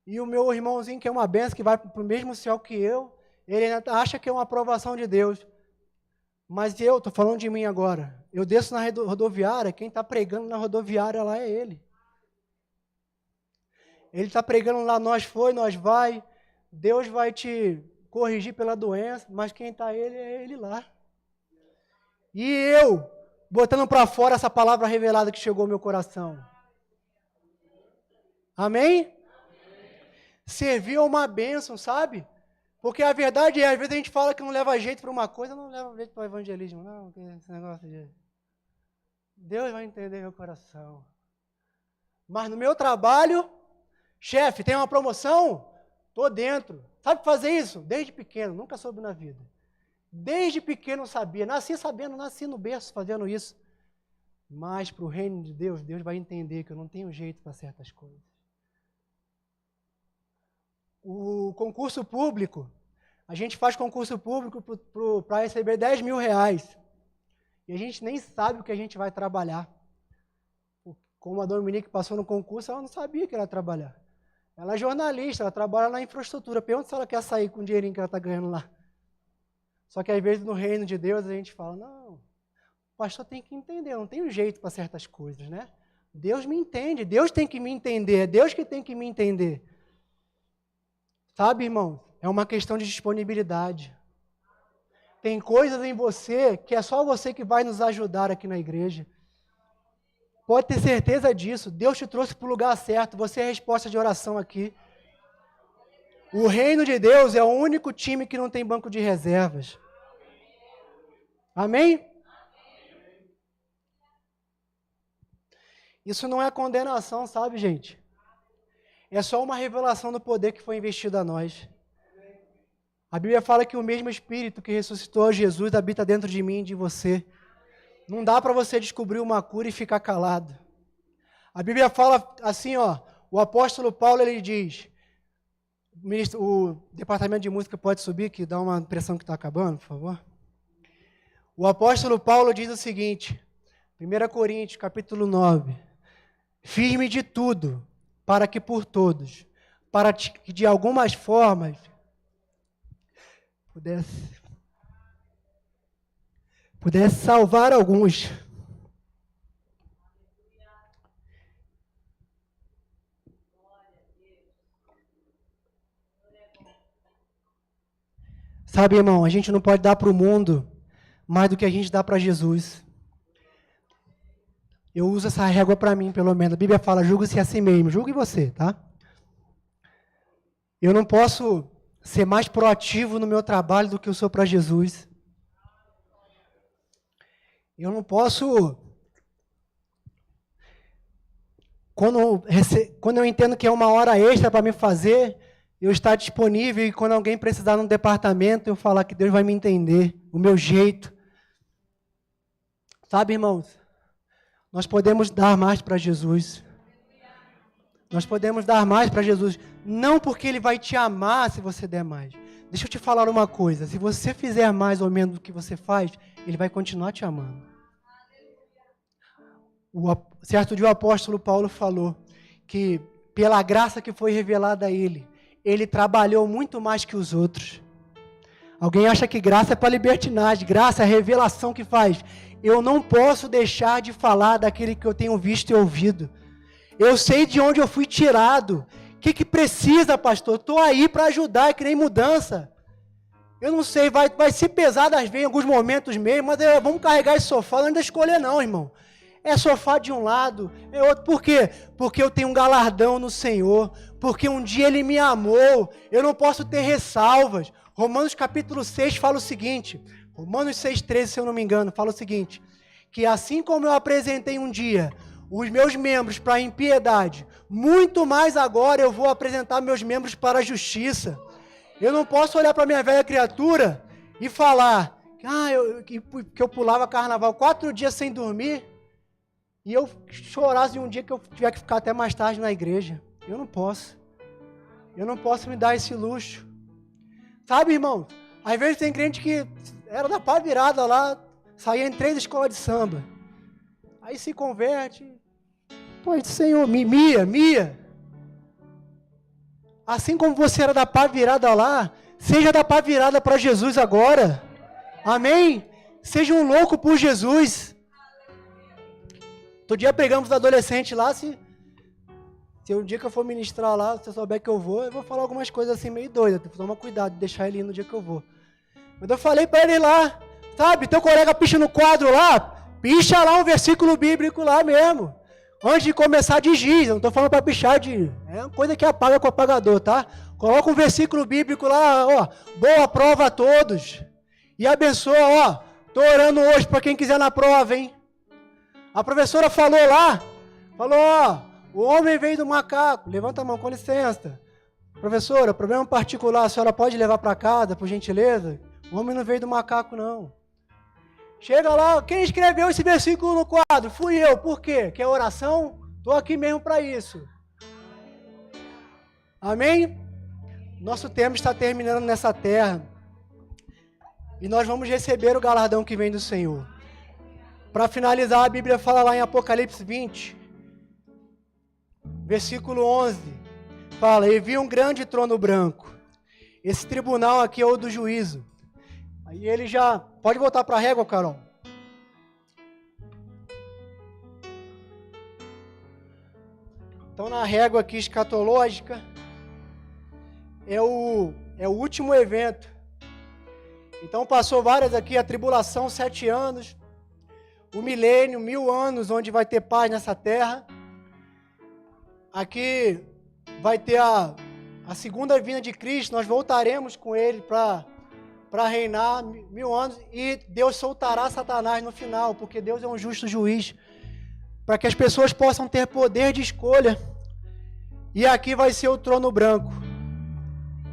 e o meu irmãozinho, que é uma benção, que vai para o mesmo céu que eu, ele ainda acha que é uma aprovação de Deus. Mas eu, estou falando de mim agora, eu desço na rodoviária, quem está pregando na rodoviária lá é ele. Ele está pregando lá, nós vai, Deus vai te corrigir pela doença, mas quem está é ele lá. E eu, botando para fora essa palavra revelada que chegou ao meu coração. Amém? Servir é uma bênção, sabe? Porque a verdade é, às vezes a gente fala que não leva jeito para uma coisa, não leva jeito para o evangelismo. Não, esse negócio de... Deus vai entender meu coração. Mas no meu trabalho, chefe, tem uma promoção? Estou dentro. Sabe fazer isso? Desde pequeno, nunca soube na vida. Desde pequeno eu sabia. Nasci sabendo, nasci no berço fazendo isso. Mas para o reino de Deus, Deus vai entender que eu não tenho jeito para certas coisas. O concurso público, a gente faz concurso público para receber 10 mil reais. E a gente nem sabe o que a gente vai trabalhar. Como a Dominique passou no concurso, ela não sabia que ela ia trabalhar. Ela é jornalista, ela trabalha na infraestrutura. Pergunta se ela quer sair com o dinheirinho que ela está ganhando lá. Só que às vezes no reino de Deus a gente fala, não, o pastor tem que entender, eu não tenho jeito para certas coisas, né? Deus me entende, Deus tem que me entender, é Deus que tem que me entender. Sabe, irmão? É uma questão de disponibilidade. Tem coisas em você que é só você que vai nos ajudar aqui na igreja. Pode ter certeza disso. Deus te trouxe para o lugar certo. Você é a resposta de oração aqui. O reino de Deus é o único time que não tem banco de reservas. Amém? Isso não é condenação, sabe, gente? É só uma revelação do poder que foi investido a nós. A Bíblia fala que o mesmo Espírito que ressuscitou Jesus habita dentro de mim e de você. Não dá para você descobrir uma cura e ficar calado. A Bíblia fala assim, ó, o apóstolo Paulo, ele diz, o departamento de música pode subir, que dá uma impressão que está acabando, por favor. O apóstolo Paulo diz o seguinte, 1 Coríntios, capítulo 9, firme de tudo, para que por todos, para que de algumas formas pudesse salvar alguns. Sabe, irmão, a gente não pode dar para o mundo mais do que a gente dá para Jesus. Eu uso essa régua para mim, pelo menos. A Bíblia fala, julgue-se a si mesmo. Julgue você, tá? Eu não posso ser mais proativo no meu trabalho do que eu sou para Jesus. Eu não posso... Quando eu entendo que é uma hora extra para me fazer, eu estar disponível e quando alguém precisar num departamento, eu falar que Deus vai me entender, o meu jeito. Sabe, irmãos? Nós podemos dar mais para Jesus. Nós podemos dar mais para Jesus. Não porque Ele vai te amar se você der mais. Deixa eu te falar uma coisa. Se você fizer mais ou menos do que você faz, Ele vai continuar te amando. Certo dia o apóstolo Paulo falou que pela graça que foi revelada a ele, ele trabalhou muito mais que os outros. Alguém acha que graça é para libertinagem, graça é a revelação que faz. Eu não posso deixar de falar daquele que eu tenho visto e ouvido. Eu sei de onde eu fui tirado. O que precisa, pastor? Estou aí para ajudar, é que nem mudança. Eu não sei, vai ser pesado às vezes em alguns momentos mesmo, mas vamos carregar esse sofá, não é da escolha não, irmão. É sofá de um lado, é outro. Por quê? Porque eu tenho um galardão no Senhor. Porque um dia Ele me amou. Eu não posso ter ressalvas. Romanos capítulo 6 fala o seguinte. Romanos 6,13, se eu não me engano, fala o seguinte. Que assim como eu apresentei um dia os meus membros para a impiedade, muito mais agora eu vou apresentar meus membros para a justiça. Eu não posso olhar para a minha velha criatura e falar que eu pulava carnaval 4 dias sem dormir. E eu chorasse um dia que eu tiver que ficar até mais tarde na igreja. Eu não posso. Eu não posso me dar esse luxo. Sabe, irmão? Às vezes tem crente que era da pá virada lá, saía em 3 escolas de samba. Aí se converte. Pô, Senhor, Mia. Assim como você era da pá virada lá, seja da pá virada para Jesus agora. Amém? Seja um louco por Jesus. Outro dia pegamos adolescente lá, se um dia que eu for ministrar lá, se eu souber que eu vou falar algumas coisas assim meio doidas, toma cuidado de deixar ele ir no dia que eu vou. Mas eu falei para ele lá, sabe, teu colega picha no quadro lá, picha lá um versículo bíblico lá mesmo, antes de começar de giz, eu não estou falando para pichar é uma coisa que apaga com o apagador, tá? Coloca um versículo bíblico lá, ó, boa prova a todos, e abençoa, ó, estou orando hoje para quem quiser na prova, hein? A professora falou lá, ó, o homem veio do macaco, levanta a mão, com licença. Professora, problema particular, a senhora pode levar para casa, por gentileza? O homem não veio do macaco, não. Chega lá, quem escreveu esse versículo no quadro? Fui eu, por quê? Quer oração? Estou aqui mesmo para isso. Amém? Nosso tempo está terminando nessa terra. E nós vamos receber o galardão que vem do Senhor. Para finalizar, a Bíblia fala lá em Apocalipse 20, versículo 11, fala, e vi um grande trono branco. Esse tribunal aqui é o do juízo. Aí ele já... Pode voltar para a régua, Carol. Então, na régua aqui escatológica, é o último evento. Então passou várias aqui, a tribulação, 7 anos, o milênio, 1000 anos, onde vai ter paz nessa terra. Aqui vai ter a segunda vinda de Cristo, nós voltaremos com Ele para reinar 1000 anos, e Deus soltará Satanás no final, porque Deus é um justo juiz, para que as pessoas possam ter poder de escolha. E aqui vai ser o trono branco,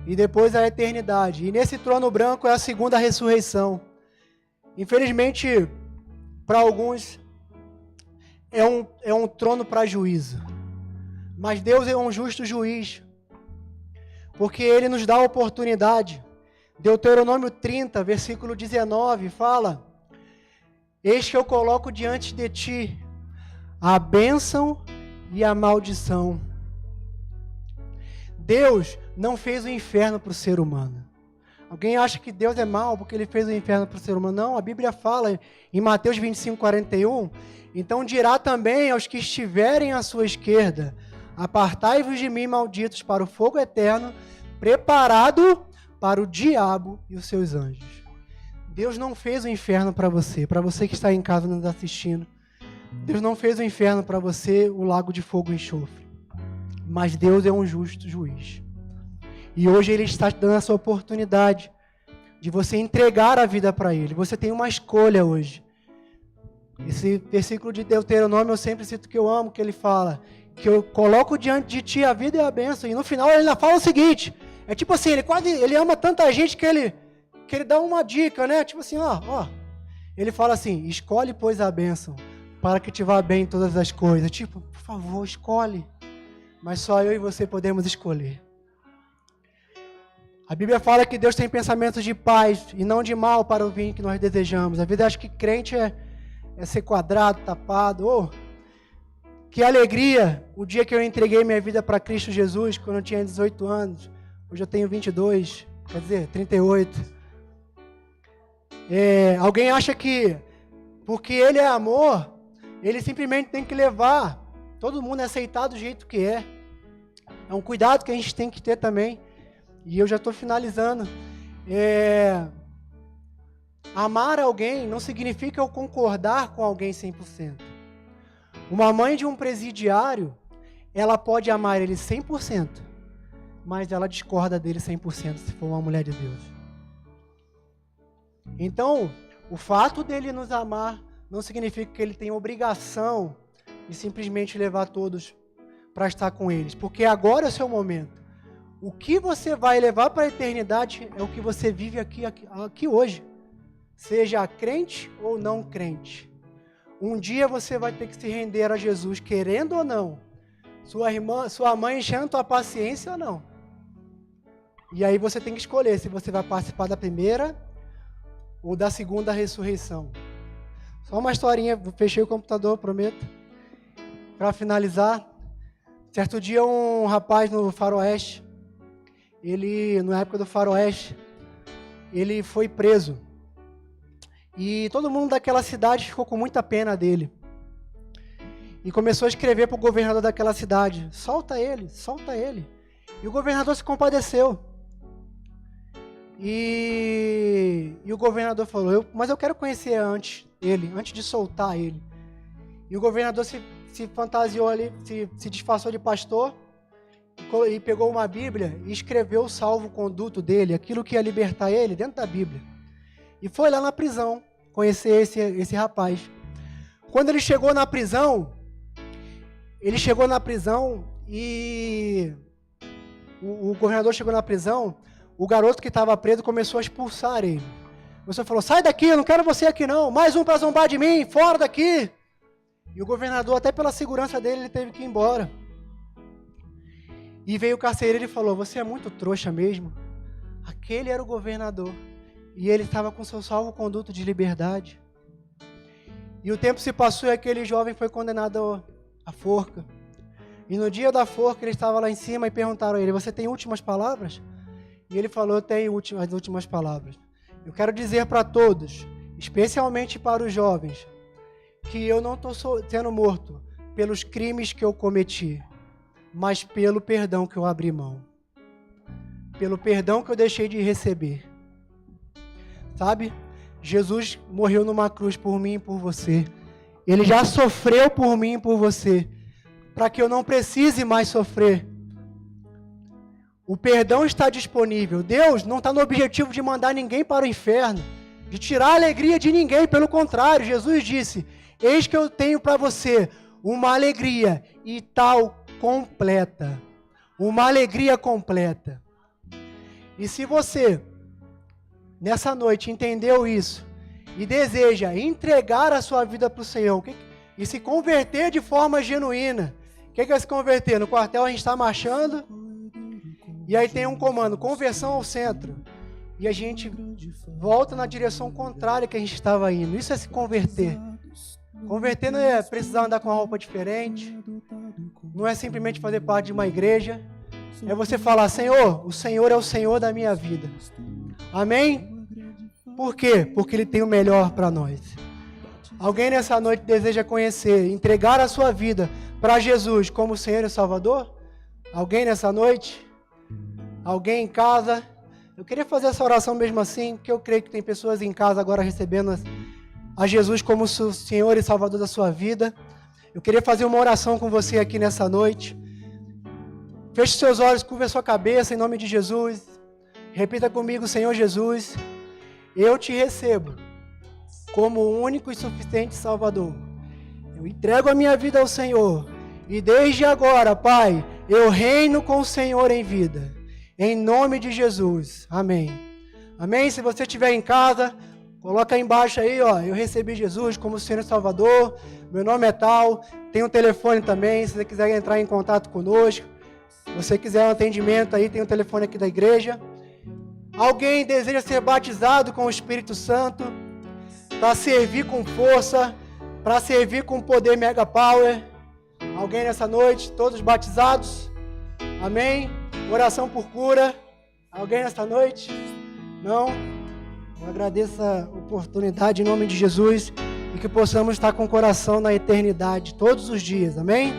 e depois a eternidade. E nesse trono branco é a segunda ressurreição. Infelizmente, para alguns, é um trono para juízo. Mas Deus é um justo juiz, porque Ele nos dá a oportunidade. Deuteronômio 30, versículo 19, fala: Eis que eu coloco diante de ti a bênção e a maldição. Deus não fez o inferno para o ser humano. Alguém acha que Deus é mau porque Ele fez o inferno para o ser humano? Não, a Bíblia fala em Mateus 25, 41, então dirá também aos que estiverem à sua esquerda: apartai-vos de mim, malditos, para o fogo eterno, preparado para o diabo e os seus anjos. Deus não fez o inferno para você que está em casa nos assistindo. Deus não fez o inferno para você, o lago de fogo e enxofre. Mas Deus é um justo juiz. E hoje Ele está te dando essa oportunidade de você entregar a vida para Ele. Você tem uma escolha hoje. Esse versículo de Deuteronômio eu sempre cito, que eu amo, que ele fala que eu coloco diante de ti a vida e a bênção. E no final ele ainda fala o seguinte, é tipo assim, ele ama tanta gente que ele dá uma dica, né? Tipo assim, ó. Ele fala assim: escolhe, pois, a bênção, para que te vá bem em todas as coisas. Tipo, por favor, escolhe. Mas só eu e você podemos escolher. A Bíblia fala que Deus tem pensamentos de paz e não de mal para o fim que nós desejamos. A vida acha que crente é ser quadrado, tapado. Que alegria o dia que eu entreguei minha vida para Cristo Jesus, quando eu tinha 18 anos. Hoje eu tenho 22, quer dizer, 38. Alguém acha que, porque Ele é amor, Ele simplesmente tem que levar todo mundo a aceitar do jeito que é. É um cuidado que a gente tem que ter também. E eu já estou finalizando. Amar alguém não significa eu concordar com alguém 100%. Uma mãe de um presidiário, ela pode amar ele 100%, mas ela discorda dele 100% se for uma mulher de Deus. Então, o fato dele nos amar não significa que ele tem obrigação de simplesmente levar todos para estar com eles, porque agora é o seu momento. O que você vai levar para a eternidade é o que você vive aqui hoje, seja crente ou não crente. Um dia você vai ter que se render a Jesus, querendo ou não. Sua mãe enchendo a paciência ou não. E aí você tem que escolher se você vai participar da primeira ou da segunda ressurreição. Só uma historinha, fechei o computador, prometo. Para finalizar, certo dia um rapaz no Faroeste, na época do Faroeste, ele foi preso. E todo mundo daquela cidade ficou com muita pena dele. E começou a escrever para o governador daquela cidade: solta ele, solta ele. E o governador se compadeceu. E o governador falou: mas eu quero conhecer antes de soltar ele. E o governador se fantasiou ali, se disfarçou de pastor e pegou uma Bíblia e escreveu o salvo-conduto dele, aquilo que ia libertar ele dentro da Bíblia. E foi lá na prisão conhecer esse rapaz. Quando ele chegou na prisão e o governador chegou na prisão, o garoto que estava preso começou a expulsar ele. Você falou: sai daqui, eu não quero você aqui não, mais um para zombar de mim, fora daqui. E o governador, até pela segurança dele, ele teve que ir embora. E veio o carcereiro e falou: você é muito trouxa mesmo. Aquele era o governador. E ele estava com seu salvo-conduto de liberdade. E o tempo se passou e aquele jovem foi condenado à forca. E no dia da forca ele estava lá em cima e perguntaram a ele: você tem últimas palavras? E ele falou: eu tenho as últimas palavras. Eu quero dizer para todos, especialmente para os jovens, que eu não estou sendo morto pelos crimes que eu cometi, mas pelo perdão que eu abri mão. Pelo perdão que eu deixei de receber. sabe? Jesus morreu numa cruz por mim e por você. Ele já sofreu por mim e por você, para que eu não precise mais sofrer. O perdão está disponível. Deus não está no objetivo de mandar ninguém para o inferno, de tirar a alegria de ninguém. Pelo contrário, Jesus disse: eis que eu tenho para você uma alegria e tal completa. Uma alegria completa. E se você, nessa noite, entendeu isso e deseja entregar a sua vida para o Senhor e se converter de forma genuína, o que é se converter? No quartel a gente está marchando e aí tem um comando, conversão ao centro. E a gente volta na direção contrária que a gente estava indo. Isso é se converter. Converter não é precisar andar com uma roupa diferente. Não é simplesmente fazer parte de uma igreja. É você falar: Senhor, o Senhor é o Senhor da minha vida. Amém? Por quê? Porque Ele tem o melhor para nós. Alguém nessa noite deseja conhecer, entregar a sua vida para Jesus como Senhor e Salvador? Alguém nessa noite? Alguém em casa? Eu queria fazer essa oração mesmo assim, porque eu creio que tem pessoas em casa agora recebendo a Jesus como Senhor e Salvador da sua vida. Eu queria fazer uma oração com você aqui nessa noite. Feche seus olhos, curva a sua cabeça em nome de Jesus. Repita comigo: Senhor Jesus, eu te recebo como o único e suficiente Salvador. Eu entrego a minha vida ao Senhor. E desde agora, Pai, eu reino com o Senhor em vida. Em nome de Jesus. Amém. Amém? Se você estiver em casa, coloca aí embaixo aí, ó. Eu recebi Jesus como Senhor e Salvador. Meu nome é tal. Tem um telefone também, se você quiser entrar em contato conosco. Se você quiser um atendimento aí, tem um telefone aqui da igreja. Alguém deseja ser batizado com o Espírito Santo, para servir com força, para servir com poder mega power? Alguém nessa noite? Todos batizados? Amém? Oração por cura. Alguém nessa noite? Não? Eu agradeço a oportunidade em nome de Jesus e que possamos estar com o coração na eternidade todos os dias. Amém?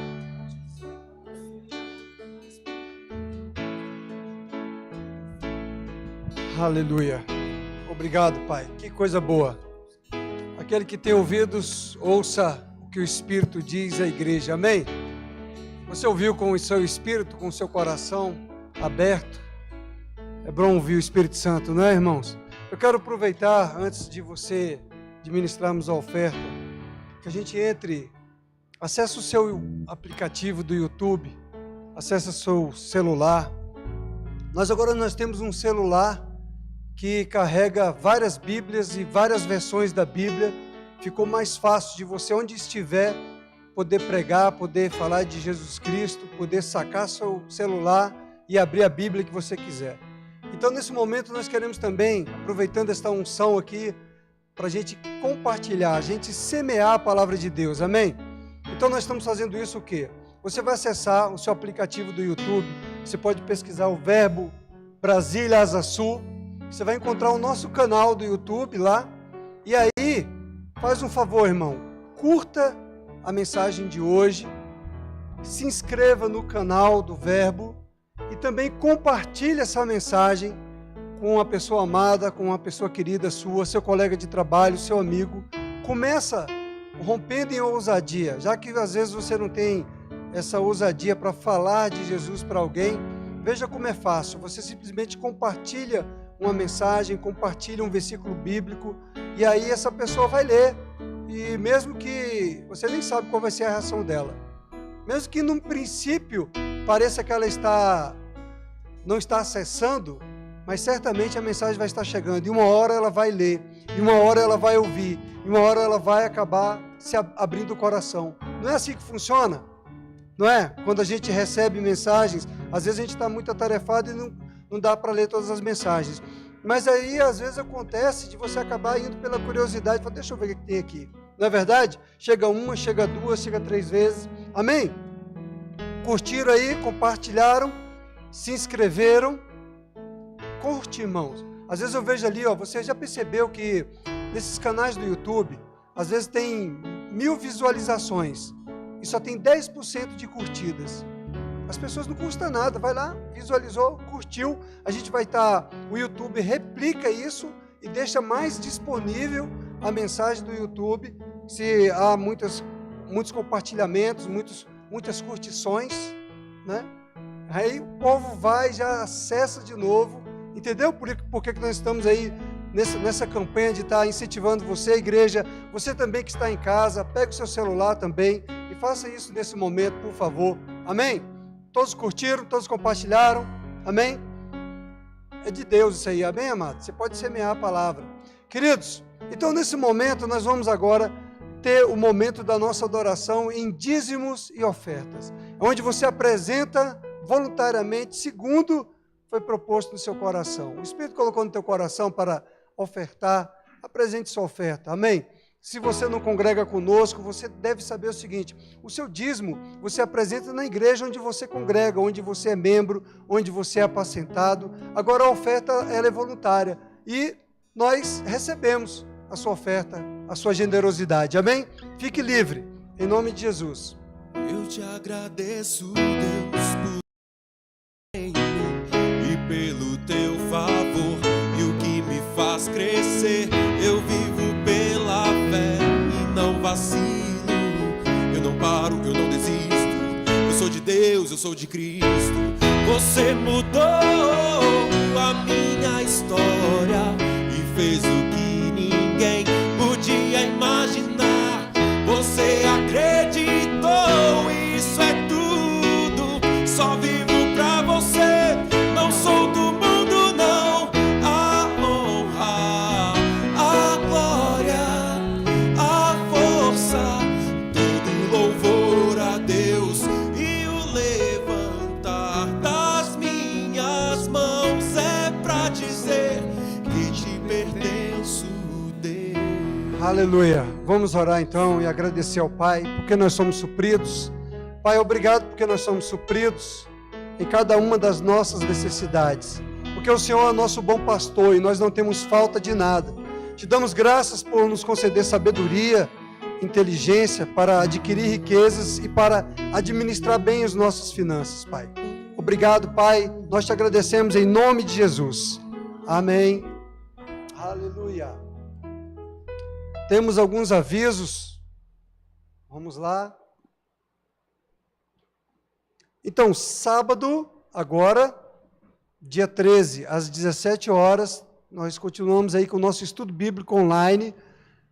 Aleluia. Obrigado, Pai. Que coisa boa. Aquele que tem ouvidos, ouça o que o Espírito diz à igreja. Amém? Você ouviu com o seu espírito, com o seu coração aberto? É bom ouvir o Espírito Santo, não é, irmãos? Eu quero aproveitar, antes de ministrarmos a oferta, que a gente entre, acesse o seu aplicativo do YouTube, acesse o seu celular. Nós temos um celular que carrega várias Bíblias e várias versões da Bíblia. Ficou mais fácil de você, onde estiver, poder pregar, poder falar de Jesus Cristo, poder sacar seu celular e abrir a Bíblia que você quiser. Então, nesse momento, nós queremos também, aproveitando esta unção aqui, para a gente compartilhar, a gente semear a palavra de Deus, amém? Então, nós estamos fazendo isso o quê? Você vai acessar o seu aplicativo do YouTube, você pode pesquisar o Verbo Brasília Asa Sul, você vai encontrar o nosso canal do YouTube lá, e aí, faz um favor, irmão, curta a mensagem de hoje, se inscreva no canal do Verbo e também compartilhe essa mensagem com uma pessoa amada, com uma pessoa querida sua, seu colega de trabalho, seu amigo. Começa rompendo em ousadia, já que às vezes você não tem essa ousadia para falar de Jesus para alguém. Veja como é fácil, você simplesmente compartilha uma mensagem, compartilha um versículo bíblico e aí essa pessoa vai ler. E mesmo que você nem sabe qual vai ser a reação dela, mesmo que no princípio pareça que ela não está acessando, mas certamente a mensagem vai estar chegando, e uma hora ela vai ler, e uma hora ela vai ouvir, e uma hora ela vai acabar se abrindo o coração. Não é assim que funciona? Não é? Quando a gente recebe mensagens, às vezes a gente está muito atarefado e não dá para ler todas as mensagens. Mas aí, às vezes, acontece de você acabar indo pela curiosidade, falar, deixa eu ver o que tem aqui. Não é verdade? Chega uma, chega duas, chega 3 vezes. Amém? Curtiram aí, compartilharam, se inscreveram. Curte, irmãos. Às vezes eu vejo ali, ó, você já percebeu que nesses canais do YouTube, às vezes tem 1000 visualizações e só tem 10% de curtidas. As pessoas não custa nada, vai lá, visualizou, curtiu, a gente vai estar, o YouTube replica isso e deixa mais disponível a mensagem do YouTube, se há muitos compartilhamentos, muitas curtições, né? Aí o povo vai, já acessa de novo, entendeu? Por que nós estamos aí nessa campanha de estar incentivando você, igreja, você também que está em casa, pega o seu celular também e faça isso nesse momento, por favor, amém? Todos curtiram, todos compartilharam, amém? É de Deus isso aí, amém, amado? Você pode semear a palavra. Queridos, então nesse momento nós vamos agora ter o momento da nossa adoração em dízimos e ofertas, onde você apresenta voluntariamente, segundo foi proposto no seu coração. O Espírito colocou no teu coração para ofertar, apresente sua oferta, amém? Se você não congrega conosco, você deve saber o seguinte: o seu dízimo você apresenta na igreja onde você congrega, onde você é membro, onde você é apacentado. Agora a oferta ela é voluntária e nós recebemos a sua oferta, a sua generosidade, amém? Fique livre, em nome de Jesus. Eu te agradeço, Deus, por em mim e pelo teu favor e o que me faz crescer. Eu vivo pela fé e não vacilo. Eu não paro, eu não desisto. Eu sou de Deus, eu sou de Cristo. Você mudou a minha história e fez o que ninguém podia imaginar. Você acreditou, isso é tudo. Só vivo pra você, não sou do mundo não. A honra, a glória, a força, todo louvor a Deus e o levantar das minhas mãos é pra dizer que te pertenço, Deus. Aleluia. Vamos orar então e agradecer ao Pai, porque nós somos supridos. Pai, obrigado porque nós somos supridos em cada uma das nossas necessidades, porque o Senhor é nosso bom pastor e nós não temos falta de nada. Te damos graças por nos conceder sabedoria, inteligência para adquirir riquezas e para administrar bem as nossas finanças, Pai. Obrigado, Pai. Nós te agradecemos em nome de Jesus. Amém. Aleluia. Temos alguns avisos. Vamos lá. Então, sábado, agora, dia 13, às 17 horas, nós continuamos aí com o nosso estudo bíblico online,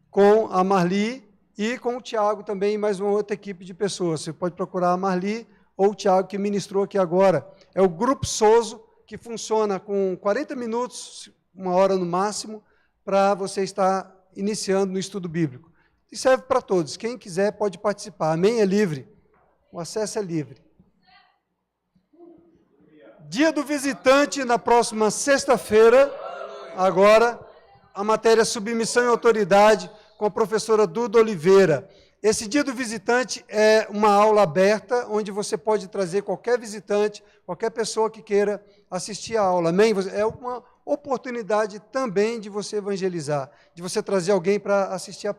com a Marli e com o Tiago também, e mais uma outra equipe de pessoas. Você pode procurar a Marli ou o Tiago, que ministrou aqui agora. É o Grupo Sozo, que funciona com 40 minutos, uma hora no máximo, para você estar iniciando no estudo bíblico. E serve para todos. Quem quiser pode participar. Amém? É livre. O acesso é livre. Dia do visitante, na próxima sexta-feira, agora, a matéria Submissão e Autoridade, com a professora Duda Oliveira. Esse dia do visitante é uma aula aberta, onde você pode trazer qualquer visitante, qualquer pessoa que queira assistir a aula. Amém? É uma oportunidade também de você evangelizar, de você trazer alguém para assistir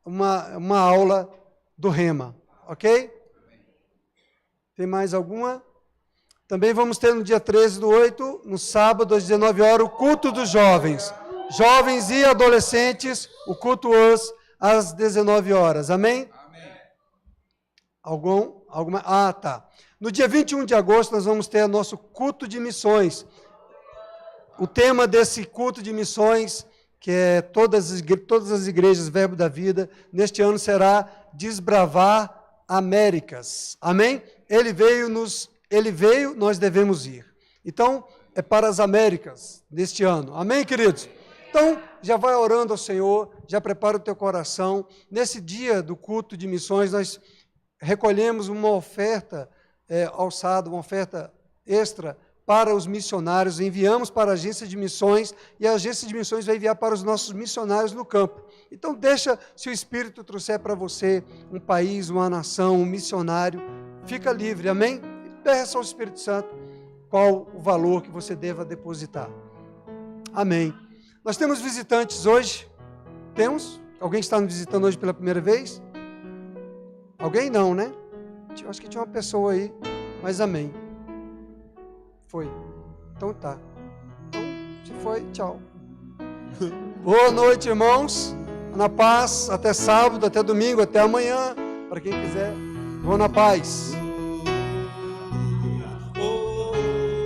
uma aula do Rema. Ok? Tem mais alguma? Também vamos ter no dia 13/8, no sábado, às 19 horas, o culto dos jovens. Jovens e adolescentes, o culto hoje, às 19 horas. Amém? Amém. Alguma? Ah, tá. No dia 21 de agosto, nós vamos ter nosso culto de missões. O tema desse culto de missões, que é todas as igrejas Verbo da Vida, neste ano será Desbravar Américas. Amém? Ele veio, nós devemos ir. Então, é para as Américas neste ano. Amém, queridos? Então, já vai orando ao Senhor, já prepara o teu coração. Nesse dia do culto de missões, nós recolhemos uma oferta alçada, uma oferta extra para os missionários, enviamos para a agência de missões e a agência de missões vai enviar para os nossos missionários no campo. Então, deixa, se o Espírito trouxer para você um país, uma nação, um missionário, fica livre, amém? E peça ao Espírito Santo qual o valor que você deva depositar. Amém. Nós temos visitantes hoje? Temos? Alguém está nos visitando hoje pela primeira vez? Alguém não, né? Eu acho que tinha uma pessoa aí, mas amém. Foi. Então tá. Então, se foi, tchau. Boa noite, irmãos. Na paz, até sábado, até domingo, até amanhã. Para quem quiser, vão na paz.